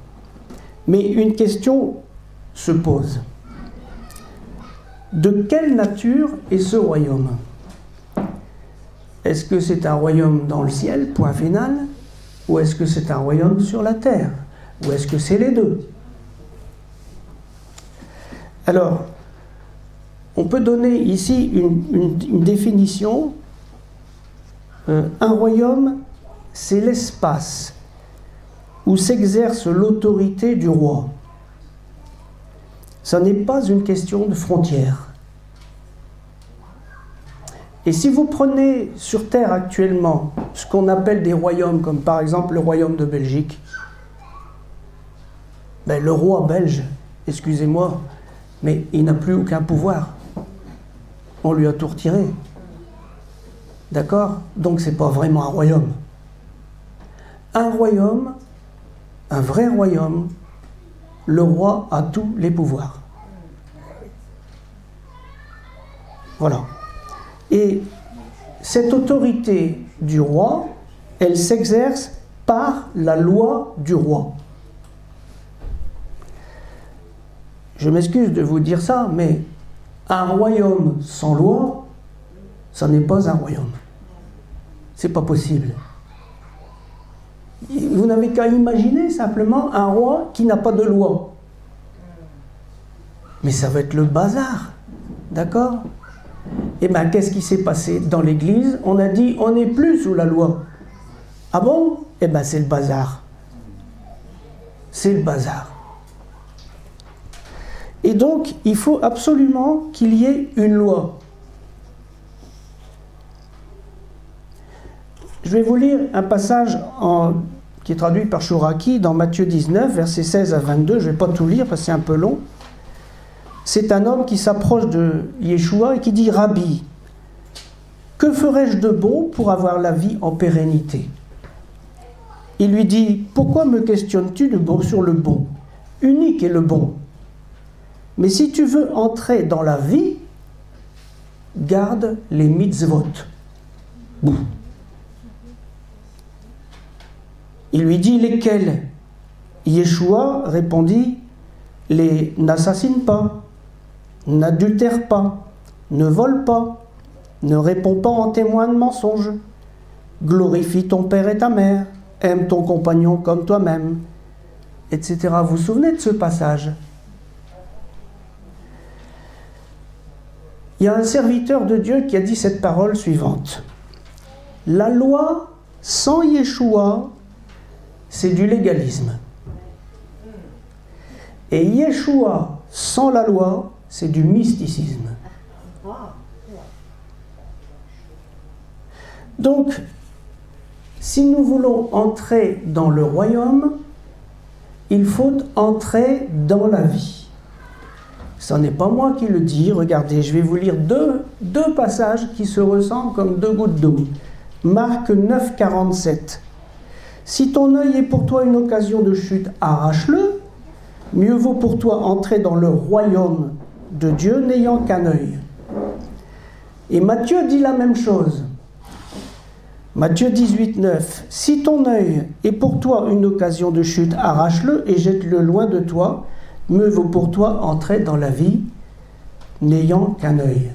Mais une question se pose. De quelle nature est ce royaume? Est-ce que c'est un royaume dans le ciel, point final? Ou est-ce que c'est un royaume sur la terre? Ou est-ce que c'est les deux? Alors, on peut donner ici une définition. Un royaume, c'est l'espace où s'exerce l'autorité du roi. Ça n'est pas une question de frontières. Et si vous prenez sur Terre actuellement ce qu'on appelle des royaumes, comme par exemple le royaume de Belgique, ben, le roi belge, excusez-moi, mais il n'a plus aucun pouvoir. On lui a tout retiré. D'accord? Donc c'est pas vraiment un royaume. Un royaume, un vrai royaume, le roi a tous les pouvoirs. Voilà. Et cette autorité du roi, elle s'exerce par la loi du roi. Je m'excuse de vous dire ça, mais un royaume sans loi, ça n'est pas un royaume. C'est pas possible. Vous n'avez qu'à imaginer simplement un roi qui n'a pas de loi. Mais ça va être le bazar. D'accord? Eh bien, qu'est-ce qui s'est passé dans l'Église? On a dit, on n'est plus sous la loi. Ah bon? Eh bien, c'est le bazar. C'est le bazar. Et donc, il faut absolument qu'il y ait une loi. Je vais vous lire un passage qui est traduit par Chouraki dans Matthieu 19, versets 16 à 22. Je ne vais pas tout lire parce que c'est un peu long. C'est un homme qui s'approche de Yeshua et qui dit « Rabbi, que ferais-je de bon pour avoir la vie en pérennité ?» Il lui dit « Pourquoi me questionnes-tu sur le bon? Unique est le bon. Mais si tu veux entrer dans la vie, garde les mitzvot. » Bon. Il lui dit « Lesquels ?» Yeshua répondit « Les n'assassine pas, n'adultère pas, ne vole pas, ne réponds pas en témoin de mensonge, glorifie ton père et ta mère, aime ton compagnon comme toi-même, etc. » Vous vous souvenez de ce passage? Il y a un serviteur de Dieu qui a dit cette parole suivante. La loi sans Yeshua, c'est du légalisme. Et Yeshua sans la loi, c'est du mysticisme. Donc, si nous voulons entrer dans le royaume, il faut entrer dans la vie. Ce n'est pas moi qui le dis. Regardez, je vais vous lire deux passages qui se ressemblent comme deux gouttes d'eau. Marc 9, 47. Si ton œil est pour toi une occasion de chute, arrache-le. Mieux vaut pour toi entrer dans le royaume de Dieu n'ayant qu'un œil. Et Matthieu dit la même chose. Matthieu 18, 9. Si ton œil est pour toi une occasion de chute, arrache-le et jette-le loin de toi. Mieux vaut pour toi entrer dans la vie n'ayant qu'un œil.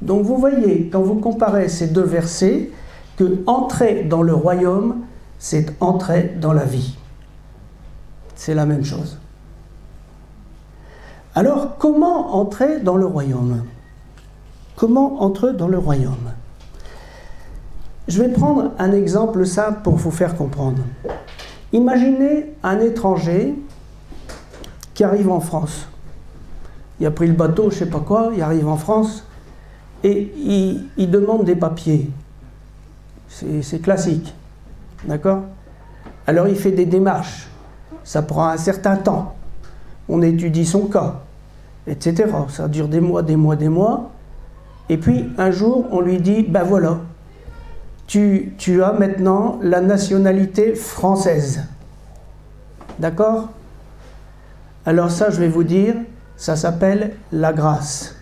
Donc vous voyez, quand vous comparez ces deux versets, que entrer dans le royaume, c'est entrer dans la vie. C'est la même chose. Alors, comment entrer dans le royaume? Comment entrer dans le royaume? Je vais prendre un exemple simple pour vous faire comprendre. Imaginez un étranger qui arrive en France. Il a pris le bateau, je ne sais pas quoi, il arrive en France et il demande des papiers. C'est classique. D'accord? Alors il fait des démarches. Ça prend un certain temps. On étudie son cas, etc. Ça dure des mois, des mois, des mois. Et puis un jour, on lui dit, ben voilà, tu as maintenant la nationalité française. D'accord? Alors ça, je vais vous dire, ça s'appelle la grâce.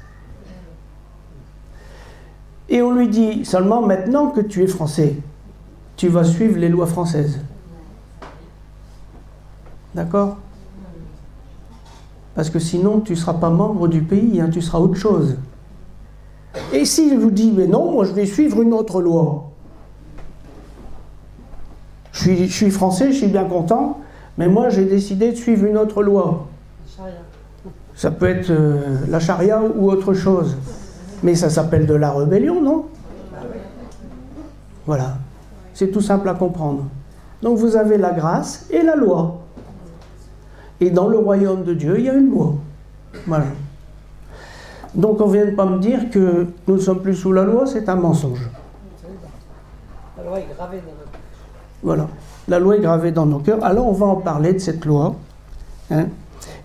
Et on lui dit seulement maintenant que tu es français, tu vas suivre les lois françaises. D'accord? Parce que sinon, tu ne seras pas membre du pays, hein, tu seras autre chose. Et s'il vous dit, mais non, moi je vais suivre une autre loi. Je suis français, je suis bien content, mais moi j'ai décidé de suivre une autre loi. Ça peut être la charia ou autre chose. Mais ça s'appelle de la rébellion, non? Voilà. C'est tout simple à comprendre. Donc vous avez la grâce et la loi. Et dans le royaume de Dieu, il y a une loi. Voilà. Donc on ne vient pas me dire que nous ne sommes plus sous la loi, c'est un mensonge. La loi est gravée dans notre cœur. Voilà, la loi est gravée dans nos cœurs. Alors on va en parler de cette loi. Hein.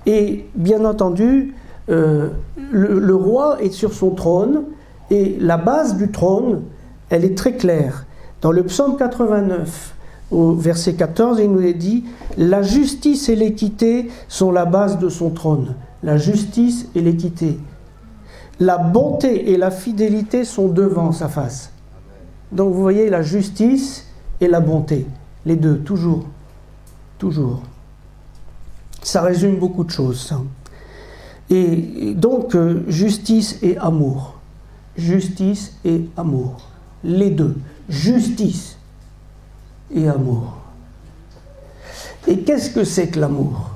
Et bien entendu, le roi est sur son trône, et la base du trône, elle est très claire. Dans le psaume 89, au verset 14, il nous est dit « La justice et l'équité sont la base de son trône. » La justice et l'équité. La bonté et la fidélité sont devant sa face. Donc vous voyez, la justice et la bonté, les deux, toujours. Toujours. Ça résume beaucoup de choses, ça. Et donc, justice et amour. Justice et amour. Les deux. Justice et amour. Et qu'est-ce que c'est que l'amour?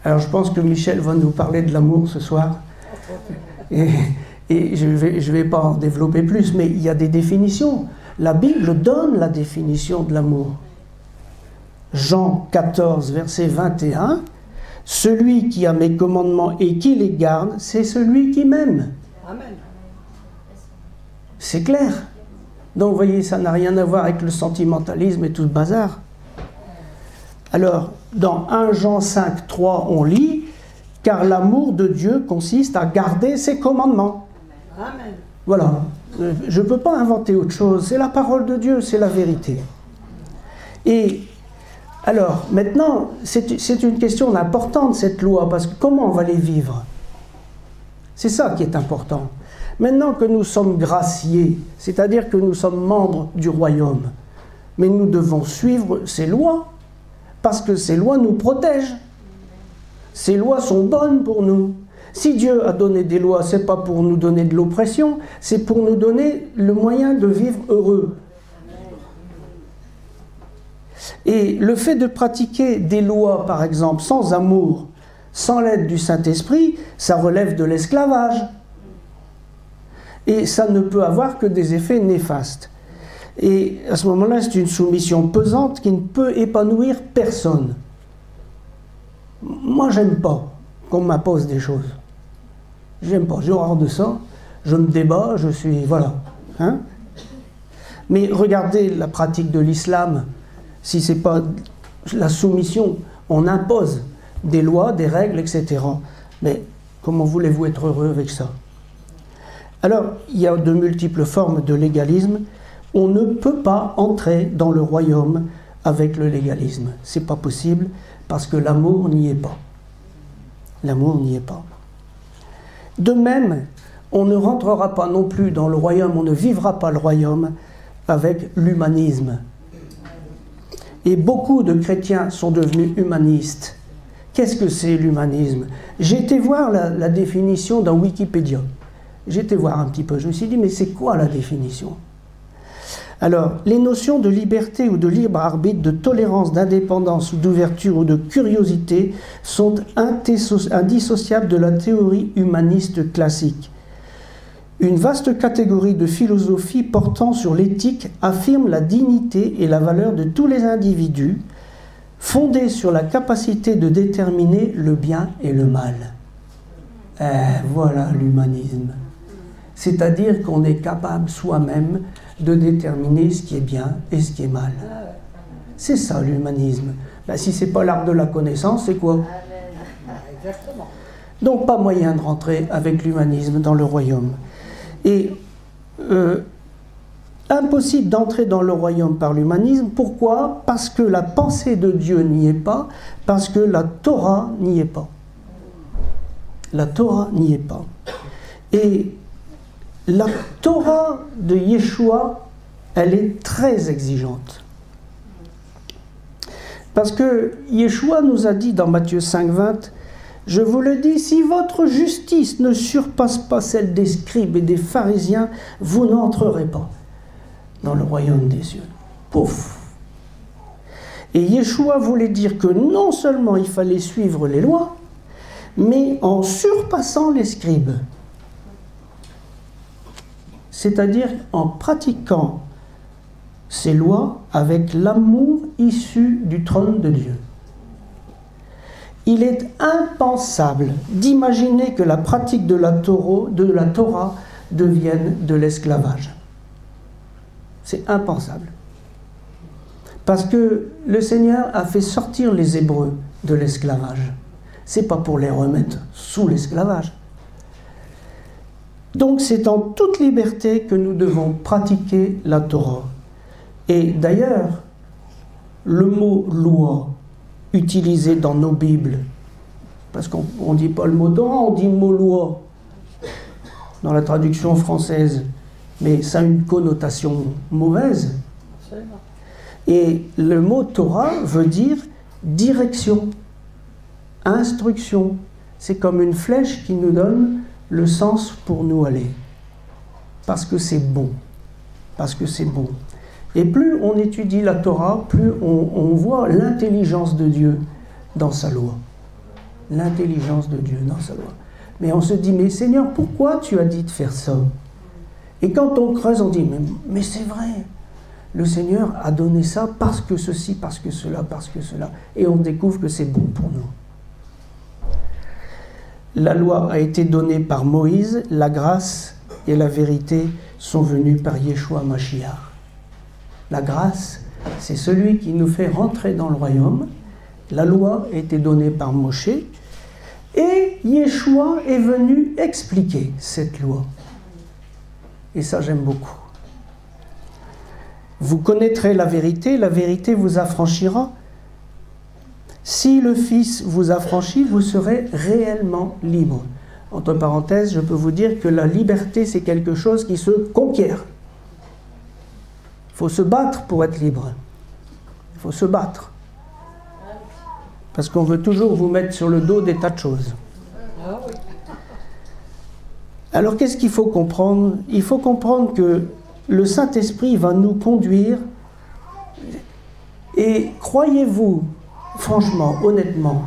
Alors, je pense que Michel va nous parler de l'amour ce soir. Et je vais pas en développer plus, mais il y a des définitions. La Bible donne la définition de l'amour. Jean 14, verset 21. Celui qui a mes commandements et qui les garde, c'est celui qui m'aime. Amen. C'est clair. Donc, vous voyez, ça n'a rien à voir avec le sentimentalisme et tout le bazar. Alors, dans 1 Jean 5, 3, on lit « Car l'amour de Dieu consiste à garder ses commandements. » Amen. Voilà. Je ne peux pas inventer autre chose. C'est la parole de Dieu, c'est la vérité. Et alors, maintenant, c'est une question importante, cette loi, parce que comment on va les vivre? C'est ça qui est important. Maintenant que nous sommes graciés, c'est-à-dire que nous sommes membres du royaume, mais nous devons suivre ces lois, parce que ces lois nous protègent. Ces lois sont bonnes pour nous. Si Dieu a donné des lois, ce n'est pas pour nous donner de l'oppression, c'est pour nous donner le moyen de vivre heureux. Et le fait de pratiquer des lois, par exemple, sans amour, sans l'aide du Saint-Esprit, ça relève de l'esclavage. Et ça ne peut avoir que des effets néfastes. Et à ce moment-là, c'est une soumission pesante qui ne peut épanouir personne. Moi, j'aime pas qu'on m'impose des choses. J'aime pas, j'ai horreur de ça. Je me débat, je suis... Voilà. Hein? Mais regardez la pratique de l'islam. Si ce n'est pas la soumission, on impose des lois, des règles, etc. Mais comment voulez-vous être heureux avec ça? Alors, il y a de multiples formes de légalisme. On ne peut pas entrer dans le royaume avec le légalisme. Ce n'est pas possible parce que l'amour n'y est pas. L'amour n'y est pas. De même, on ne rentrera pas non plus dans le royaume, on ne vivra pas le royaume avec l'humanisme. Et beaucoup de chrétiens sont devenus humanistes. Qu'est-ce que c'est l'humanisme? J'ai été voir la définition dans Wikipédia. J'ai été voir un petit peu, je me suis dit, mais c'est quoi la définition? Alors, les notions de liberté ou de libre arbitre, de tolérance, d'indépendance ou d'ouverture ou de curiosité sont indissociables de la théorie humaniste classique. Une vaste catégorie de philosophie portant sur l'éthique affirme la dignité et la valeur de tous les individus, fondée sur la capacité de déterminer le bien et le mal. Voilà l'humanisme. C'est-à-dire qu'on est capable soi-même de déterminer ce qui est bien et ce qui est mal. C'est ça l'humanisme. Ben, si ce n'est pas l'art de la connaissance, c'est quoi? Exactement. Donc pas moyen de rentrer avec l'humanisme dans le royaume. Et impossible d'entrer dans le royaume par l'humanisme. Pourquoi? Parce que la pensée de Dieu n'y est pas, parce que la Torah n'y est pas. La Torah n'y est pas. Et la Torah de Yeshua, elle est très exigeante. Parce que Yeshua nous a dit dans Matthieu 5, 20, « Je vous le dis, si votre justice ne surpasse pas celle des scribes et des pharisiens, vous n'entrerez pas dans le royaume des cieux. » Pouf! Et Yeshua voulait dire que non seulement il fallait suivre les lois, mais en surpassant les scribes. C'est-à-dire en pratiquant ces lois avec l'amour issu du trône de Dieu. Il est impensable d'imaginer que la pratique de la Torah devienne de l'esclavage. C'est impensable. Parce que le Seigneur a fait sortir les Hébreux de l'esclavage. Ce n'est pas pour les remettre sous l'esclavage. Donc c'est en toute liberté que nous devons pratiquer la Torah. Et d'ailleurs, le mot loi utilisé dans nos Bibles, parce qu'on ne dit pas le mot Torah, on dit le mot loi dans la traduction française, mais ça a une connotation mauvaise. Et le mot Torah veut dire direction, instruction. C'est comme une flèche qui nous donne le sens pour nous aller. Parce que c'est bon. Parce que c'est bon. Et plus on étudie la Torah, plus on voit l'intelligence de Dieu dans sa loi. L'intelligence de Dieu dans sa loi. Mais on se dit, mais Seigneur, pourquoi tu as dit de faire ça? Et quand on creuse, on dit, mais c'est vrai. Le Seigneur a donné ça parce que ceci, parce que cela, parce que cela. Et on découvre que c'est bon pour nous. La loi a été donnée par Moïse, la grâce et la vérité sont venues par Yeshua Mashiach. La grâce, c'est celui qui nous fait rentrer dans le royaume. La loi a été donnée par Moshe. Et Yeshua est venu expliquer cette loi. Et ça, j'aime beaucoup. Vous connaîtrez la vérité vous affranchira. Si le Fils vous affranchit, vous serez réellement libre. Entre parenthèses, je peux vous dire que la liberté, c'est quelque chose qui se conquiert. Il faut se battre pour être libre. Il faut se battre. Parce qu'on veut toujours vous mettre sur le dos des tas de choses. Alors qu'est-ce qu'il faut comprendre? Il faut comprendre que le Saint-Esprit va nous conduire. Et croyez-vous, franchement, honnêtement,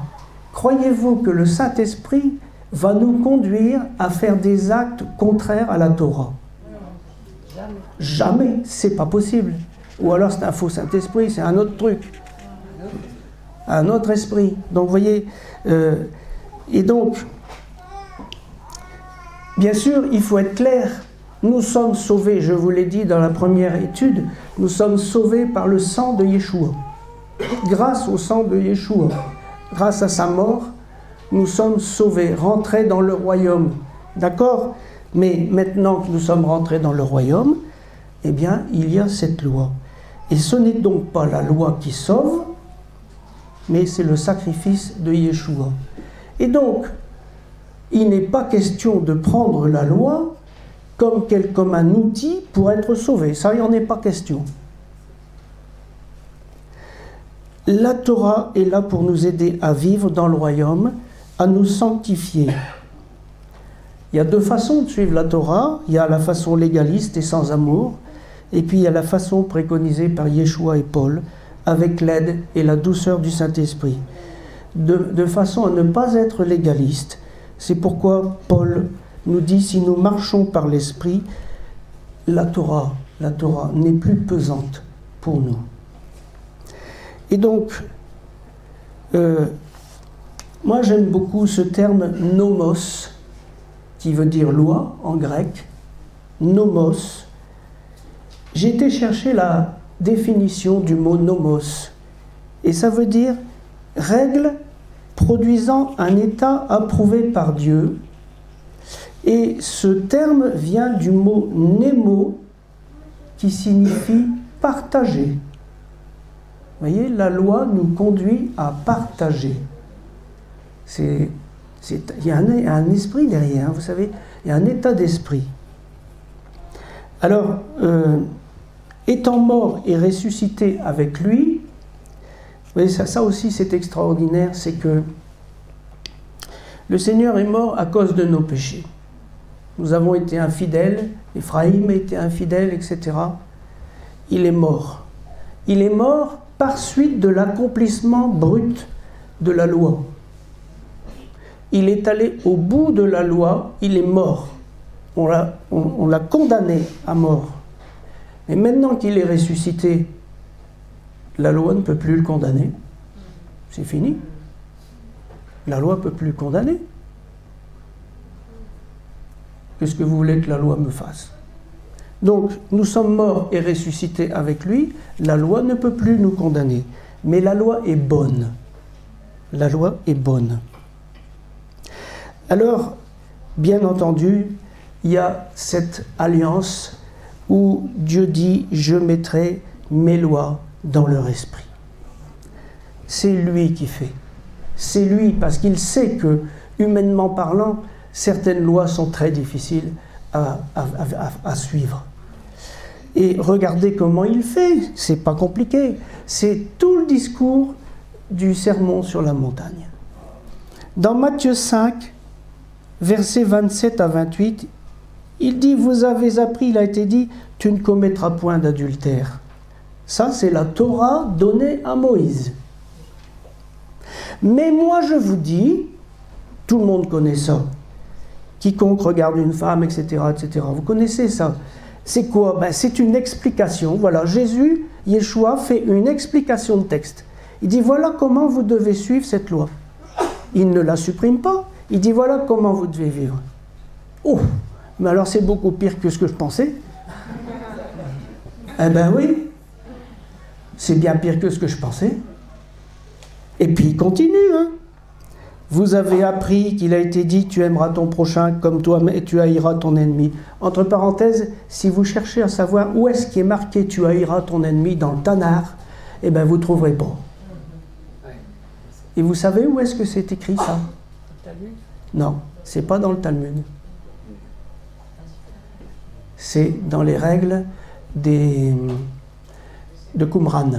croyez-vous que le Saint-Esprit va nous conduire à faire des actes contraires à la Torah? Jamais, c'est pas possible. Ou alors c'est un faux Saint-Esprit, c'est un autre truc. Un autre esprit. Donc vous voyez, et donc, bien sûr, il faut être clair. Nous sommes sauvés, je vous l'ai dit dans la première étude, nous sommes sauvés par le sang de Yeshua. Grâce au sang de Yeshua, grâce à sa mort, nous sommes sauvés, rentrés dans le royaume. D'accord? Mais maintenant que nous sommes rentrés dans le royaume, eh bien, il y a cette loi. Et ce n'est donc pas la loi qui sauve, mais c'est le sacrifice de Yeshua. Et donc, il n'est pas question de prendre la loi comme un outil pour être sauvé. Ça, il n'en est pas question. La Torah est là pour nous aider à vivre dans le royaume, à nous sanctifier. Il y a deux façons de suivre la Torah. Il y a la façon légaliste et sans amour, et puis il y a la façon préconisée par Yeshua et Paul, avec l'aide et la douceur du Saint-Esprit. De façon à ne pas être légaliste. C'est pourquoi Paul nous dit, si nous marchons par l'Esprit, la Torah n'est plus pesante pour nous. Et donc, moi j'aime beaucoup ce terme nomos, qui veut dire loi en grec. Nomos. J'ai été chercher la définition du mot nomos. Et ça veut dire règle produisant un état approuvé par Dieu. Et ce terme vient du mot nemo, qui signifie partager. Vous voyez, la loi nous conduit à partager. Il y a un esprit derrière, vous savez, il y a un état d'esprit. Alors, étant mort et ressuscité avec lui, vous voyez, ça aussi c'est extraordinaire, c'est que le Seigneur est mort à cause de nos péchés. Nous avons été infidèles, Éphraïm a été infidèle, etc. Il est mort. Il est mort par suite de l'accomplissement brut de la loi. Il est allé au bout de la loi, il est mort. On l'a condamné à mort. Mais maintenant qu'il est ressuscité, la loi ne peut plus le condamner. C'est fini. La loi ne peut plus condamner. Qu'est-ce que vous voulez que la loi me fasse? Donc, nous sommes morts et ressuscités avec lui, la loi ne peut plus nous condamner. Mais la loi est bonne. La loi est bonne. Alors, bien entendu, il y a cette alliance où Dieu dit « Je mettrai mes lois dans leur esprit ». C'est lui qui fait. C'est lui, parce qu'il sait que, humainement parlant, certaines lois sont très difficiles à suivre. Et regardez comment il fait, c'est pas compliqué. C'est tout le discours du sermon sur la montagne. Dans Matthieu 5, versets 27 à 28, il dit, vous avez appris, il a été dit, tu ne commettras point d'adultère. Ça, c'est la Torah donnée à Moïse. Mais moi, je vous dis, tout le monde connaît ça. Quiconque regarde une femme, etc., etc. Vous connaissez ça. C'est quoi? Ben, c'est une explication. Voilà, Jésus, Yeshua, fait une explication de texte. Il dit, voilà comment vous devez suivre cette loi. Il ne la supprime pas. Il dit, voilà comment vous devez vivre. Oh, mais alors c'est beaucoup pire que ce que je pensais. Eh ben oui, c'est bien pire que ce que je pensais. Et puis il continue, hein. Vous avez appris qu'il a été dit, tu aimeras ton prochain comme toi et tu haïras ton ennemi. Entre parenthèses, si vous cherchez à savoir où est-ce qui est marqué tu haïras ton ennemi dans le Tanakh, eh bien vous ne trouverez pas. Et vous savez où est-ce que c'est écrit ça? Non, c'est pas dans le Talmud. C'est dans les règles de Qumran.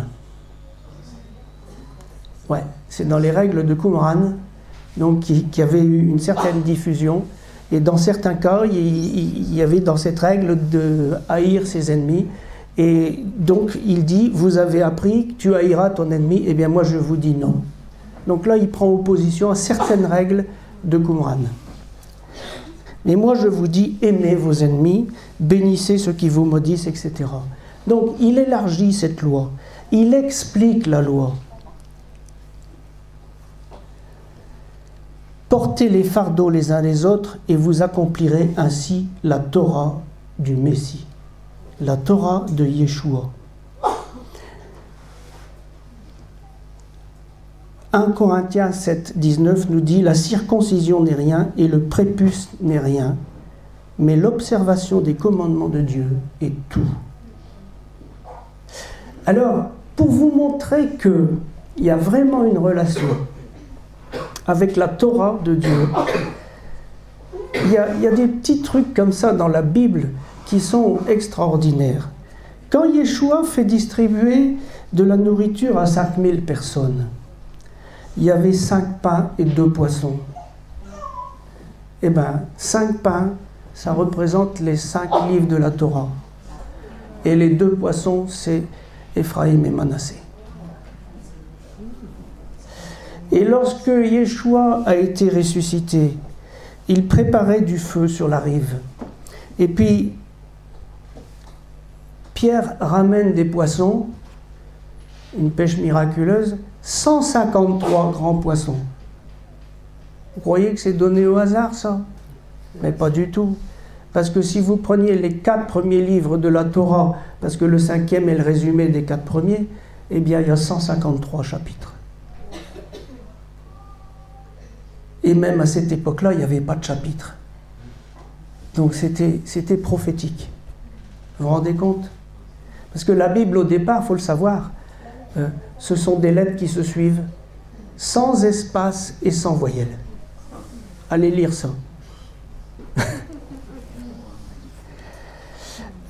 Ouais, c'est dans les règles de Qumran, donc qui avait eu une certaine diffusion. Et dans certains cas, il y avait dans cette règle de haïr ses ennemis. Et donc il dit, vous avez appris que tu haïras ton ennemi, eh bien moi je vous dis non. Donc là, il prend opposition à certaines règles de Qumran. Mais moi je vous dis, aimez vos ennemis, bénissez ceux qui vous maudissent, etc. Donc il élargit cette loi, il explique la loi. Portez les fardeaux les uns les autres et vous accomplirez ainsi la Torah du Messie, la Torah de Yeshua. 1 Corinthiens 7, 19 nous dit « La circoncision n'est rien et le prépuce n'est rien, mais l'observation des commandements de Dieu est tout. » Alors, pour vous montrer qu'il y a vraiment une relation avec la Torah de Dieu, il y a des petits trucs comme ça dans la Bible qui sont extraordinaires. Quand Yeshua fait distribuer de la nourriture à 5000 personnes, il y avait 5 pains et 2 poissons. Eh bien, 5 pains, ça représente les 5 livres de la Torah. Et les 2 poissons, c'est Ephraïm et Manassé. Et lorsque Yeshua a été ressuscité, il préparait du feu sur la rive. Et puis, Pierre ramène des poissons, une pêche miraculeuse, 153 grands poissons. Vous croyez que c'est donné au hasard, ça? Mais pas du tout. Parce que si vous preniez les 4 premiers livres de la Torah, parce que le 5e est le résumé des 4 premiers, eh bien, il y a 153 chapitres. Et même à cette époque-là, il n'y avait pas de chapitre. Donc c'était prophétique. Vous vous rendez compte? Parce que la Bible, au départ, il faut le savoir, ce sont des lettres qui se suivent, sans espace et sans voyelle. Allez lire ça.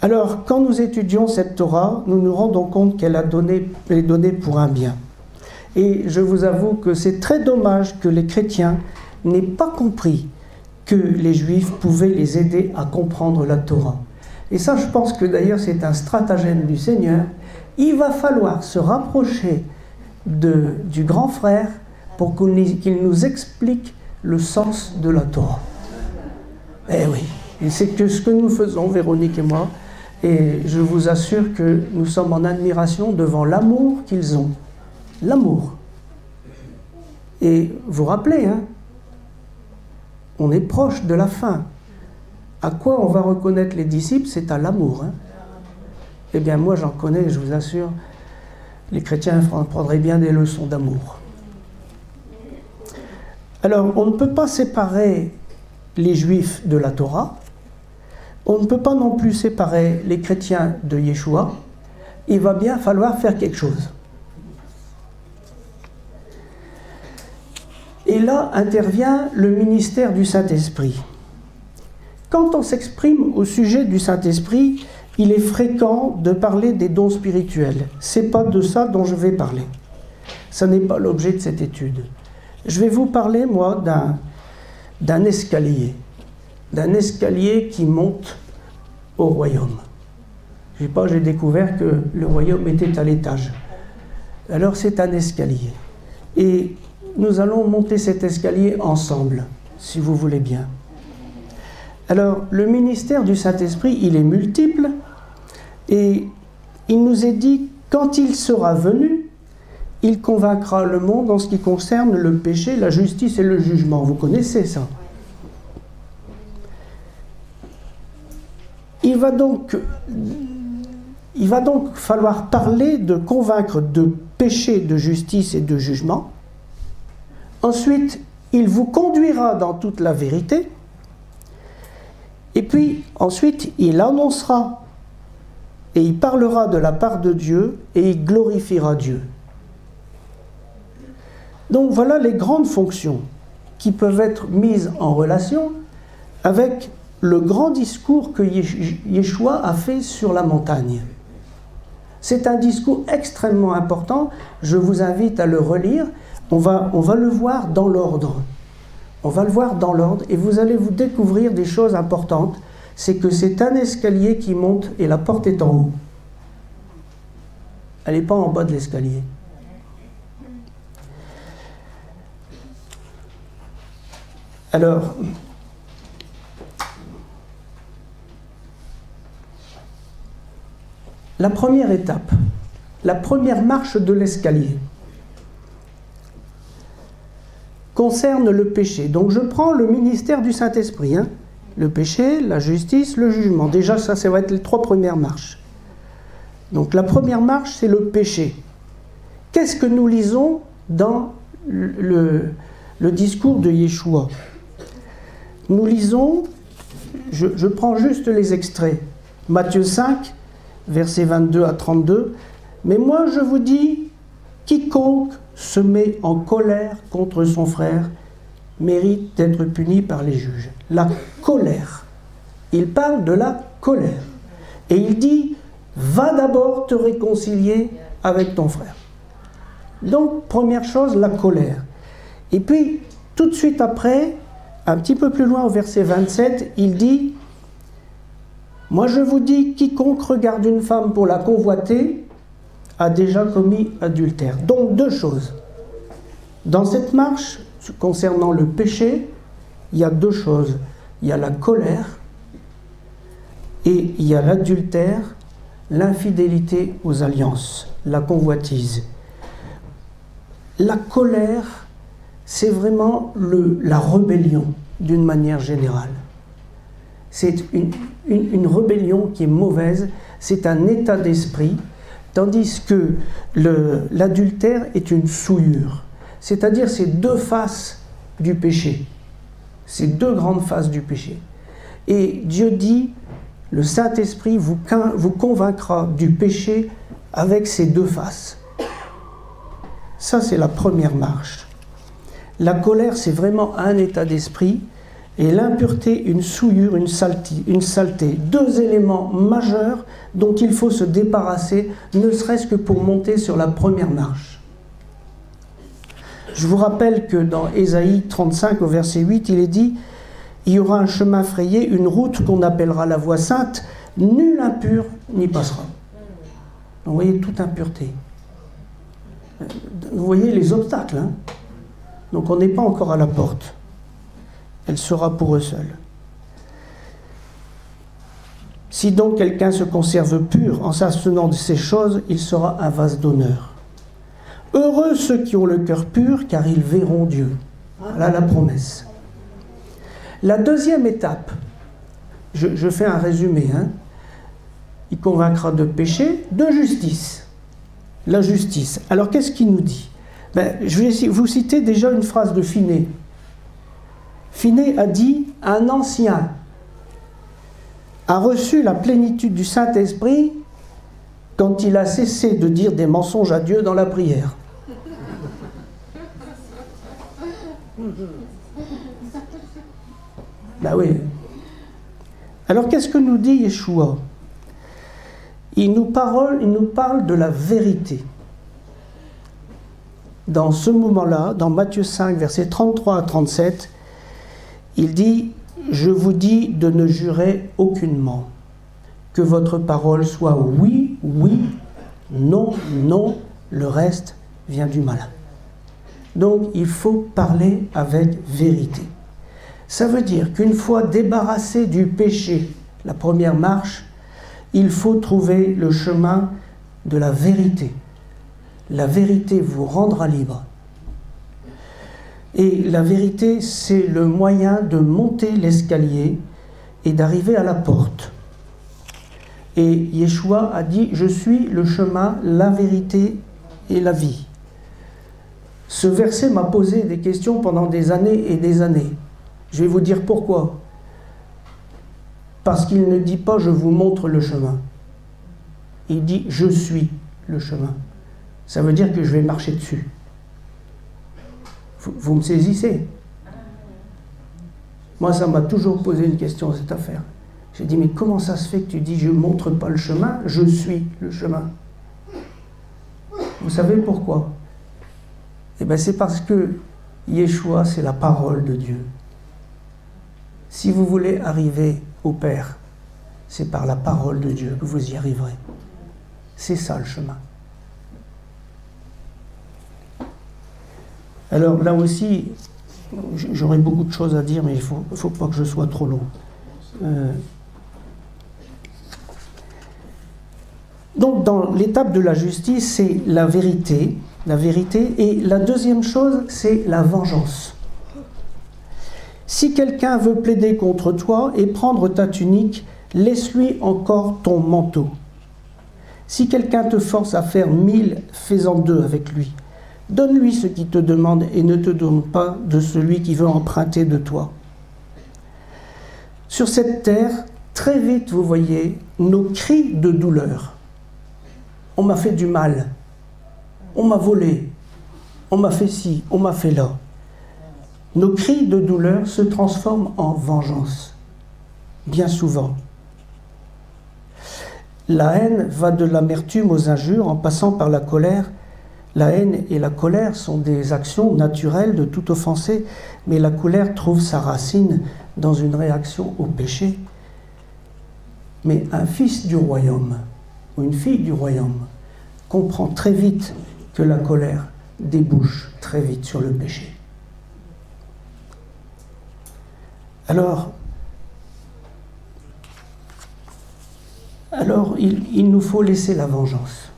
Alors, quand nous étudions cette Torah, nous nous rendons compte qu'elle est donnée pour un bien. Et je vous avoue que c'est très dommage que les chrétiens n'aient pas compris que les Juifs pouvaient les aider à comprendre la Torah. Et ça, je pense que d'ailleurs, c'est un stratagème du Seigneur. Il va falloir se rapprocher du grand frère pour qu'il nous explique le sens de la Torah. Eh oui, et c'est que ce que nous faisons, Véronique et moi, et je vous assure que nous sommes en admiration devant l'amour qu'ils ont. L'amour. Et vous rappelez, hein, on est proche de la fin. À quoi on va reconnaître les disciples? C'est à l'amour. Hein. Eh bien, moi, j'en connais, je vous assure, les chrétiens prendraient bien des leçons d'amour. Alors, on ne peut pas séparer les Juifs de la Torah. On ne peut pas non plus séparer les chrétiens de Yeshua. Il va bien falloir faire quelque chose. Et là intervient le ministère du Saint-Esprit. Quand on s'exprime au sujet du Saint-Esprit, il est fréquent de parler des dons spirituels. Ce n'est pas de ça dont je vais parler. Ce n'est pas l'objet de cette étude. Je vais vous parler, moi, d'un escalier. D'un escalier qui monte au royaume. Je ne sais pas, j'ai découvert que le royaume était à l'étage. Alors c'est un escalier. Et nous allons monter cet escalier ensemble, si vous voulez bien. Alors, le ministère du Saint-Esprit, il est multiple, et il nous est dit, quand il sera venu, il convaincra le monde en ce qui concerne le péché, la justice et le jugement. Vous connaissez ça? Il va donc falloir parler de convaincre de péché, de justice et de jugement. Ensuite, il vous conduira dans toute la vérité. Et puis, ensuite, il annoncera et il parlera de la part de Dieu et il glorifiera Dieu. Donc voilà les grandes fonctions qui peuvent être mises en relation avec le grand discours que Yeshua a fait sur la montagne. C'est un discours extrêmement important, je vous invite à le relire, on va le voir dans l'ordre. On va le voir dans l'ordre et vous allez vous découvrir des choses importantes. C'est que c'est un escalier qui monte et la porte est en haut. Elle n'est pas en bas de l'escalier. Alors, la première étape, la première marche de l'escalier concerne le péché. Donc je prends le ministère du Saint-Esprit. Hein. Le péché, la justice, le jugement. Déjà, ça va être les 3 premières marches. Donc la première marche, c'est le péché. Qu'est-ce que nous lisons dans le discours de Yeshua? Nous lisons, je prends juste les extraits. Matthieu 5, versets 22 à 32. Mais moi je vous dis, quiconque se met en colère contre son frère mérite d'être puni par les juges. La colère. Il parle de la colère. Et il dit, va d'abord te réconcilier avec ton frère. Donc, première chose, la colère. Et puis, tout de suite après, un petit peu plus loin au verset 27, il dit, moi je vous dis, quiconque regarde une femme pour la convoiter, a déjà commis adultère. Donc 2 choses. Dans cette marche, concernant le péché, il y a 2 choses. Il y a la colère et il y a l'adultère, l'infidélité aux alliances, la convoitise. La colère, c'est vraiment la rébellion d'une manière générale. C'est une rébellion qui est mauvaise, c'est un état d'esprit. Tandis que l'adultère est une souillure. C'est-à-dire c'est 2 faces du péché. C'est 2 grandes faces du péché. Et Dieu dit, le Saint-Esprit vous convaincra du péché avec ces 2 faces. Ça, c'est la première marche. La colère, c'est vraiment un état d'esprit. Et l'impureté, une souillure, une saleté. 2 éléments majeurs dont il faut se débarrasser, ne serait-ce que pour monter sur la première marche. Je vous rappelle que dans Ésaïe 35, au verset 8, il est dit « Il y aura un chemin frayé, une route qu'on appellera la voie sainte, nul impur n'y passera. » Vous voyez, toute impureté. Vous voyez les obstacles. Hein? Donc on n'est pas encore à la porte. Elle sera pour eux seuls. Si donc quelqu'un se conserve pur en s'abstenant de ces choses, il sera un vase d'honneur. Heureux ceux qui ont le cœur pur, car ils verront Dieu. Voilà la promesse. La deuxième étape, je fais un résumé, hein. Il convaincra de péché, de justice. La justice. Alors qu'est-ce qu'il nous dit? Je vais vous citer déjà une phrase de Finet. Finet a dit « Un ancien a reçu la plénitude du Saint-Esprit quand il a cessé de dire des mensonges à Dieu dans la prière. » Ben oui. Alors qu'est-ce que nous dit Yeshua? Il nous parle de la vérité. Dans ce moment-là, dans Matthieu 5, versets 33 à 37, il dit « Je vous dis de ne jurer aucunement, que votre parole soit oui, oui, non, non, le reste vient du malin. » Donc, il faut parler avec vérité. Ça veut dire qu'une fois débarrassé du péché, la première marche, il faut trouver le chemin de la vérité. La vérité vous rendra libre. Et la vérité, c'est le moyen de monter l'escalier et d'arriver à la porte. Et Yeshua a dit « Je suis le chemin, la vérité et la vie ». Ce verset m'a posé des questions pendant des années et des années. Je vais vous dire pourquoi. Parce qu'il ne dit pas « je vous montre le chemin ». Il dit « je suis le chemin ». Ça veut dire que je vais marcher dessus. Vous me saisissez? Moi, ça m'a toujours posé une question, cette affaire. J'ai dit « mais comment ça se fait que tu dis « je ne montre pas le chemin, je suis le chemin ». Vous savez pourquoi? Eh bien, c'est parce que Yeshua, c'est la parole de Dieu. Si vous voulez arriver au Père, c'est par la parole de Dieu que vous y arriverez. C'est ça le chemin. Alors là aussi, j'aurais beaucoup de choses à dire, mais il ne faut pas que je sois trop long. Donc dans l'étape de la justice, c'est la vérité, et la deuxième chose, c'est la vengeance. Si quelqu'un veut plaider contre toi et prendre ta tunique, laisse-lui encore ton manteau. Si quelqu'un te force à faire 1000, fais-en 2 avec lui. Donne-lui ce qu'il te demande et ne te donne pas de celui qui veut emprunter de toi. Sur cette terre, très vite, vous voyez, nos cris de douleur. On m'a fait du mal, on m'a volé, on m'a fait ci, on m'a fait là. Nos cris de douleur se transforment en vengeance, bien souvent. La haine va de l'amertume aux injures en passant par la colère. La haine et la colère sont des actions naturelles de tout offensé, mais la colère trouve sa racine dans une réaction au péché. Mais un fils du royaume, ou une fille du royaume, comprend très vite que la colère débouche très vite sur le péché. Alors il nous faut laisser la vengeance,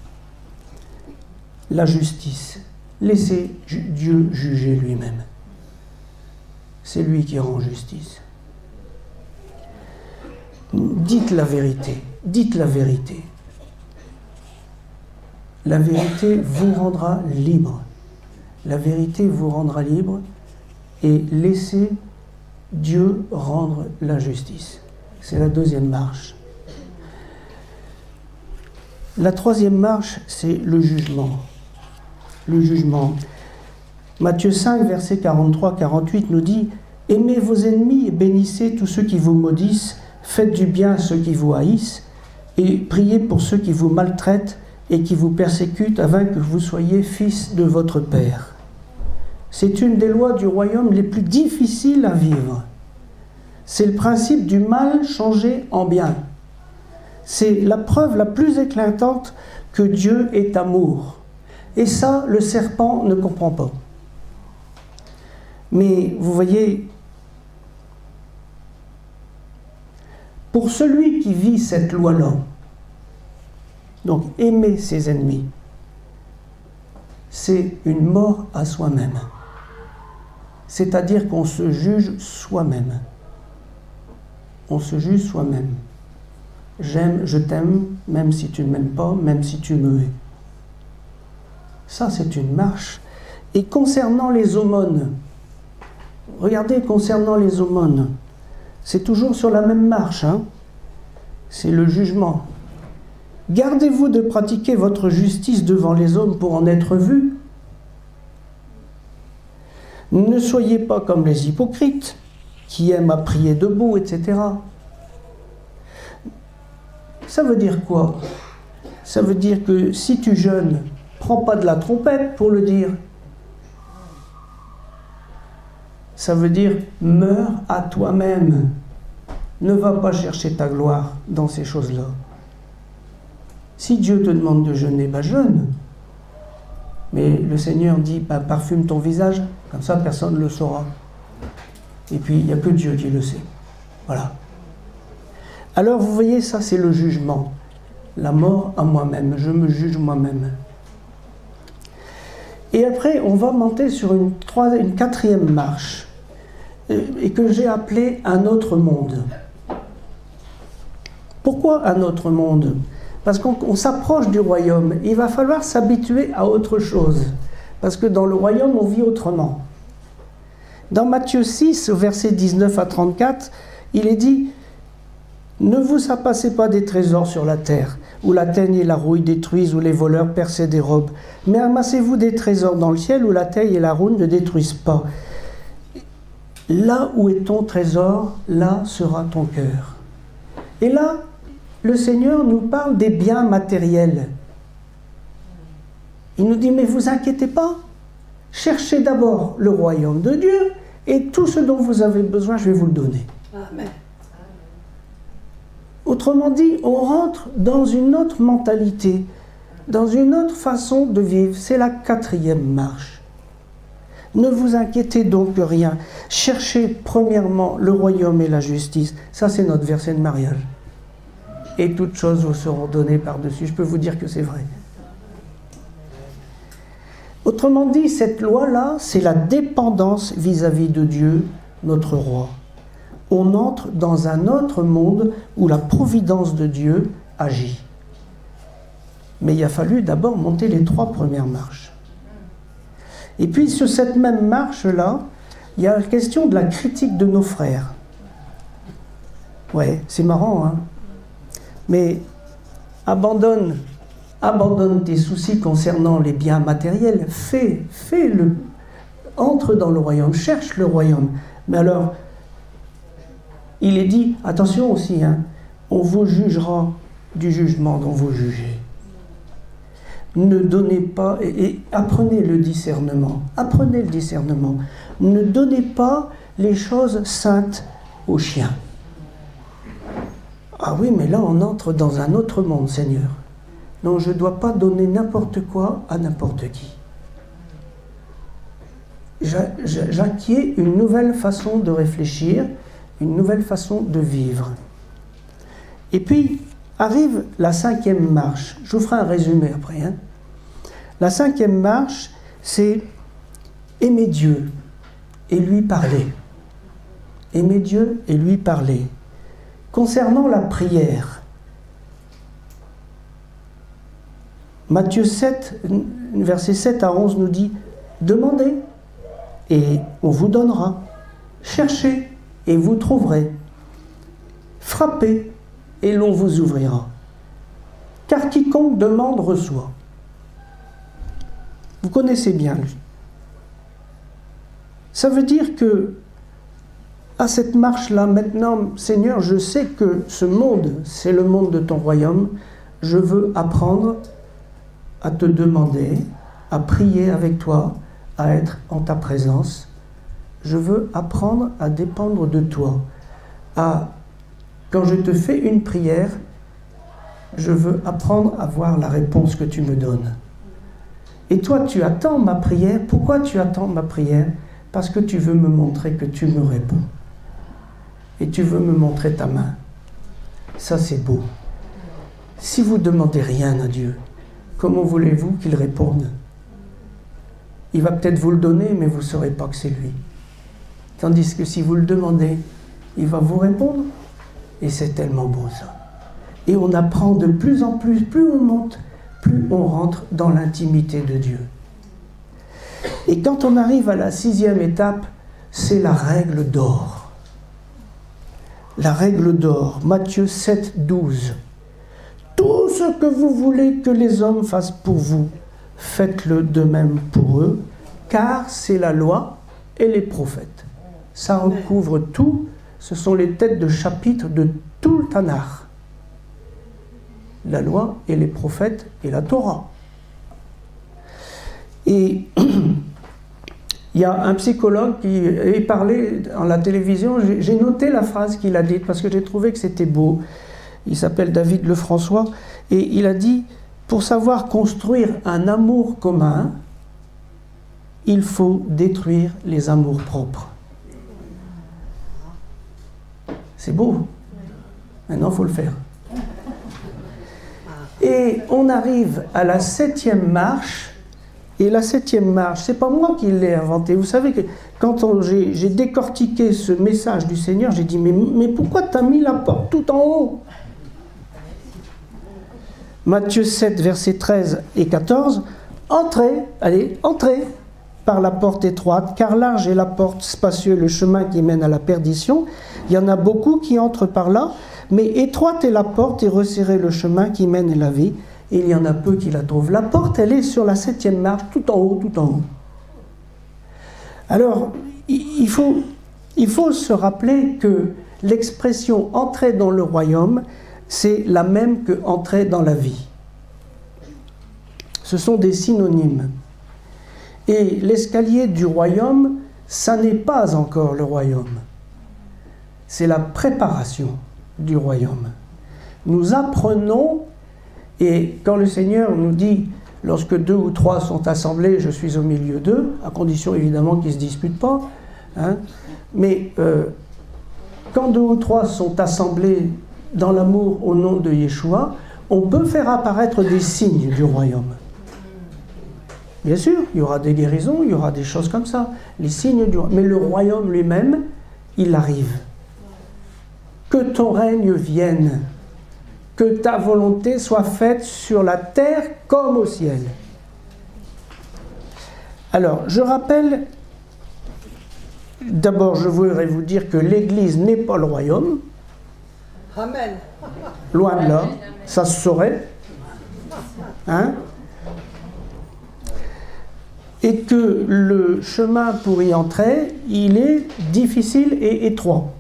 la justice, laisser Dieu juger lui-même. C'est lui qui rend justice. Dites la vérité, dites la vérité. La vérité vous rendra libre. La vérité vous rendra libre et laissez Dieu rendre la justice. C'est la deuxième marche. La troisième marche, c'est le jugement. Le jugement. Matthieu 5, versets 43-48 nous dit « Aimez vos ennemis et bénissez tous ceux qui vous maudissent, faites du bien à ceux qui vous haïssent, et priez pour ceux qui vous maltraitent et qui vous persécutent, afin que vous soyez fils de votre Père. » C'est une des lois du royaume les plus difficiles à vivre. C'est le principe du mal changé en bien. C'est la preuve la plus éclatante que Dieu est amour. Et ça, le serpent ne comprend pas. Mais vous voyez, pour celui qui vit cette loi-là, donc aimer ses ennemis, c'est une mort à soi-même. C'est-à-dire qu'on se juge soi-même. On se juge soi-même. J'aime, je t'aime, même si tu ne m'aimes pas, même si tu me hais. Ça, c'est une marche. Et concernant les aumônes, regardez, concernant les aumônes, c'est toujours sur la même marche, hein. C'est le jugement. Gardez-vous de pratiquer votre justice devant les hommes pour en être vus. Ne soyez pas comme les hypocrites, qui aiment à prier debout, etc. Ça veut dire quoi? Ça veut dire que si tu jeûnes, prends pas de la trompette pour le dire. Ça veut dire, meurs à toi-même. Ne va pas chercher ta gloire dans ces choses-là. Si Dieu te demande de jeûner, ben jeûne. Mais le Seigneur dit, ben, parfume ton visage, comme ça personne ne le saura. Et puis, il n'y a que Dieu qui le sait. Voilà. Alors, vous voyez, ça, c'est le jugement. La mort à moi-même. Je me juge moi-même. Et après, on va monter sur une quatrième marche, et que j'ai appelée un autre monde. Pourquoi un autre monde? Parce qu'on s'approche du royaume. Il va falloir s'habituer à autre chose. Parce que dans le royaume, on vit autrement. Dans Matthieu 6, versets 19 à 34, il est dit « Ne vous amassez pas des trésors sur la terre, où la teigne et la rouille détruisent, où les voleurs percent et dérobent. Mais amassez-vous des trésors dans le ciel, où la teigne et la rouille ne détruisent pas. Là où est ton trésor, là sera ton cœur. » Et là, le Seigneur nous parle des biens matériels. Il nous dit, mais vous inquiétez pas, cherchez d'abord le royaume de Dieu, et tout ce dont vous avez besoin, je vais vous le donner. Amen. Autrement dit, on rentre dans une autre mentalité, dans une autre façon de vivre. C'est la quatrième marche. Ne vous inquiétez donc de rien. Cherchez premièrement le royaume et la justice. Ça, c'est notre verset de mariage. Et toutes choses vous seront données par-dessus. Je peux vous dire que c'est vrai. Autrement dit, cette loi-là, c'est la dépendance vis-à-vis de Dieu, notre roi. On entre dans un autre monde où la providence de Dieu agit. Mais il a fallu d'abord monter les 3 premières marches. Et puis sur cette même marche-là, il y a la question de la critique de nos frères. Ouais, c'est marrant, hein? Mais abandonne tes soucis concernant les biens matériels, fais-le, entre dans le royaume, cherche le royaume. Mais alors, il est dit, attention aussi, hein, on vous jugera du jugement dont vous jugez. Ne donnez pas, et apprenez le discernement, apprenez le discernement. Ne donnez pas les choses saintes aux chiens. Ah oui, mais là on entre dans un autre monde, Seigneur. Non, je ne dois pas donner n'importe quoi à n'importe qui. J'acquiers une nouvelle façon de réfléchir, une nouvelle façon de vivre. Et puis, arrive la 5e marche. Je vous ferai un résumé après. Hein. La 5e marche, c'est aimer Dieu et lui parler. Aimer Dieu et lui parler. Concernant la prière, Matthieu 7, versets 7 à 11 nous dit « Demandez et on vous donnera. Cherchez et vous trouverez. Frappez et l'on vous ouvrira. Car quiconque demande reçoit. » Vous connaissez bien lui. Ça veut dire que à cette marche-là, maintenant, Seigneur, je sais que ce monde, c'est le monde de ton royaume. Je veux apprendre à te demander, à prier avec toi, à être en ta présence. Je veux apprendre à dépendre de toi. Quand je te fais une prière, je veux apprendre à voir la réponse que tu me donnes. Et toi, tu attends ma prière. Pourquoi tu attends ma prière? Parce que tu veux me montrer que tu me réponds. Et tu veux me montrer ta main. Ça, c'est beau. Si vous ne demandez rien à Dieu, comment voulez-vous qu'il réponde? il va peut-être vous le donner, mais vous ne saurez pas que c'est lui. Tandis que si vous le demandez, il va vous répondre. Et c'est tellement beau ça. Et on apprend de plus en plus, plus on monte, plus on rentre dans l'intimité de Dieu. Et quand on arrive à la 6e étape, c'est la règle d'or. La règle d'or, Matthieu 7, 12. Tout ce que vous voulez que les hommes fassent pour vous, faites-le de même pour eux, car c'est la loi et les prophètes. Ça recouvre tout, ce sont les têtes de chapitre de tout le Tanakh. La loi et les prophètes et la Torah. Et il y a un psychologue qui est parlé à la télévision, j'ai noté la phrase qu'il a dite parce que j'ai trouvé que c'était beau. Il s'appelle David Lefrançois et il a dit « Pour savoir construire un amour commun, il faut détruire les amours propres. » C'est beau. Maintenant, il faut le faire. Et on arrive à la 7e marche. Et la 7e marche, c'est pas moi qui l'ai inventée. Vous savez que quand j'ai décortiqué ce message du Seigneur, j'ai dit mais pourquoi tu as mis la porte tout en haut? Matthieu 7, versets 13 et 14. Entrez, allez, entrez par la porte étroite, car large est la porte, spacieux le chemin qui mène à la perdition. Il y en a beaucoup qui entrent par là, mais étroite est la porte et resserré le chemin qui mène à la vie. Et il y en a peu qui la trouvent. La porte, elle est sur la 7e marche, tout en haut, tout en haut. Alors, il faut se rappeler que l'expression « entrer dans le royaume », c'est la même que « entrer dans la vie ». Ce sont des synonymes. Et l'escalier du royaume, ça n'est pas encore le royaume. C'est la préparation du royaume. Nous apprenons. Et quand le Seigneur nous dit, lorsque 2 ou 3 sont assemblés, je suis au milieu d'eux, à condition évidemment qu'ils ne se disputent pas, hein, mais quand 2 ou 3 sont assemblés dans l'amour au nom de Yeshua, on peut faire apparaître des signes du royaume. Bien sûr, il y aura des guérisons, il y aura des choses comme ça, les signes du royaume. Mais le royaume lui-même, il arrive. Que ton règne vienne. Que ta volonté soit faite sur la terre comme au ciel. Alors, je rappelle, d'abord, je voudrais vous dire que l'Église n'est pas le royaume. Amen. Loin de là, ça se saurait. Hein? Et que le chemin pour y entrer, il est difficile et étroit.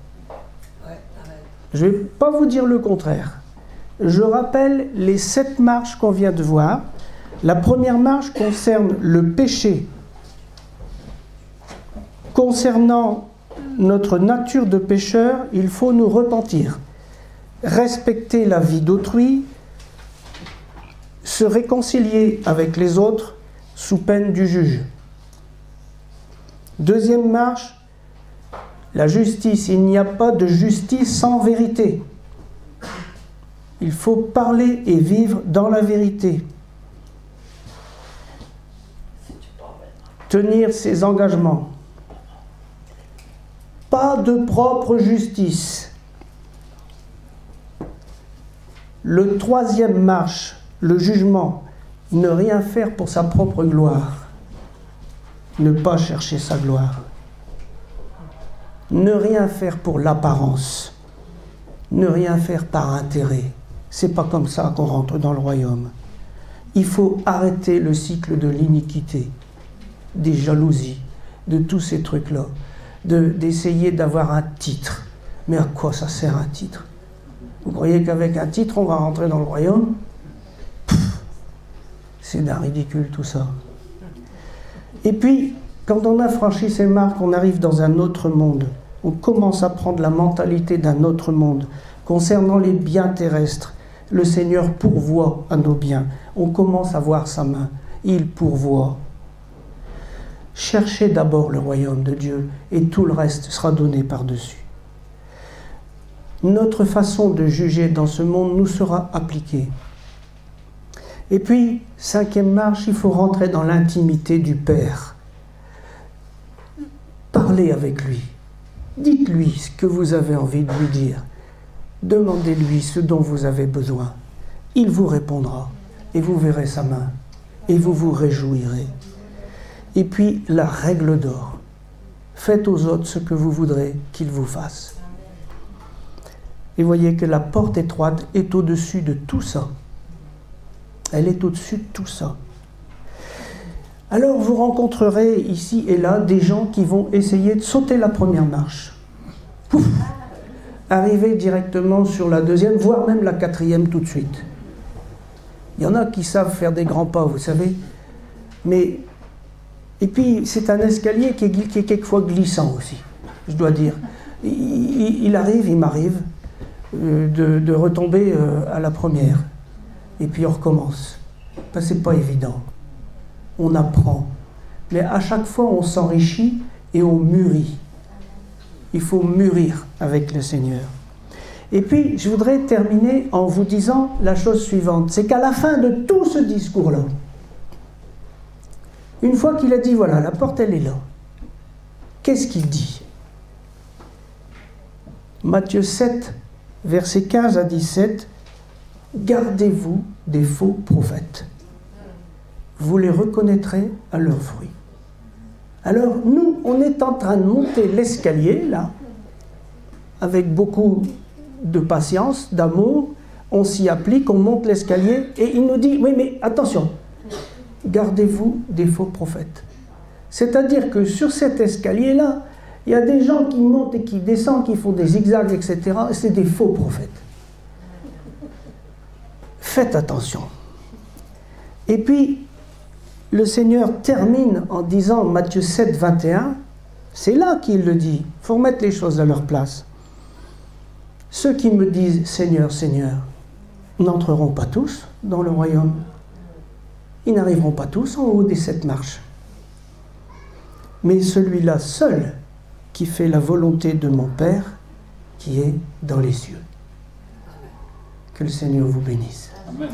Je ne vais pas vous dire le contraire. Je rappelle les 7 marches qu'on vient de voir. La première marche concerne le péché. Concernant notre nature de pécheur, il faut nous repentir, respecter la vie d'autrui, se réconcilier avec les autres sous peine du juge. Deuxième marche, la justice. Il n'y a pas de justice sans vérité. Il faut parler et vivre dans la vérité. Tenir ses engagements. Pas de propre justice. Le 3e marche, le jugement. Ne rien faire pour sa propre gloire. Ne pas chercher sa gloire. Ne rien faire pour l'apparence. Ne rien faire par intérêt. C'est pas comme ça qu'on rentre dans le royaume. Il faut arrêter le cycle de l'iniquité, des jalousies, de tous ces trucs-là, d'essayer d'avoir un titre. Mais à quoi ça sert un titre? Vous croyez qu'avec un titre, on va rentrer dans le royaume? C'est d'un ridicule tout ça. Et puis, quand on a franchi ces marques, on arrive dans un autre monde. On commence à prendre la mentalité d'un autre monde. Concernant les biens terrestres, le Seigneur pourvoit à nos biens. On commence à voir sa main. Il pourvoit. Cherchez d'abord le royaume de Dieu et tout le reste sera donné par-dessus. Notre façon de juger dans ce monde nous sera appliquée. Et puis, 5e marche, il faut rentrer dans l'intimité du Père. parlez avec lui. Dites-lui ce que vous avez envie de lui dire. Demandez-lui ce dont vous avez besoin. Il vous répondra et vous verrez sa main et vous vous réjouirez. Et puis la règle d'or. Faites aux autres ce que vous voudrez qu'ils vous fassent. Et voyez que la porte étroite est au-dessus de tout ça. Elle est au-dessus de tout ça. Alors vous rencontrerez ici et là des gens qui vont essayer de sauter la première marche. Pouf, arriver directement sur la deuxième, voire même la quatrième tout de suite. Il y en a qui savent faire des grands pas, vous savez. Mais, et puis c'est un escalier qui est quelquefois glissant aussi, je dois dire. Il m'arrive de retomber à la première. Et puis on recommence. Ben, c'est pas évident. On apprend. Mais à chaque fois, on s'enrichit et on mûrit. Il faut mûrir avec le Seigneur. Et puis, je voudrais terminer en vous disant la chose suivante. C'est qu'à la fin de tout ce discours-là, une fois qu'il a dit, voilà, la porte, elle est là, qu'est-ce qu'il dit? Matthieu 7, versets 15 à 17, « Gardez-vous des faux prophètes. Vous les reconnaîtrez à leurs fruits. » Alors, nous, on est en train de monter l'escalier, là, avec beaucoup de patience, d'amour, on s'y applique, on monte l'escalier, et il nous dit, oui, mais attention, gardez-vous des faux prophètes. C'est-à-dire que sur cet escalier-là, il y a des gens qui montent et qui descendent, qui font des zigzags, etc. C'est des faux prophètes. Faites attention. Et puis, le Seigneur termine en disant, Matthieu 7, 21, c'est là qu'il le dit, il faut remettre les choses à leur place. Ceux qui me disent, Seigneur, Seigneur, n'entreront pas tous dans le royaume. Ils n'arriveront pas tous en haut des 7 marches. Mais celui-là seul qui fait la volonté de mon Père qui est dans les cieux. Que le Seigneur vous bénisse. Amen.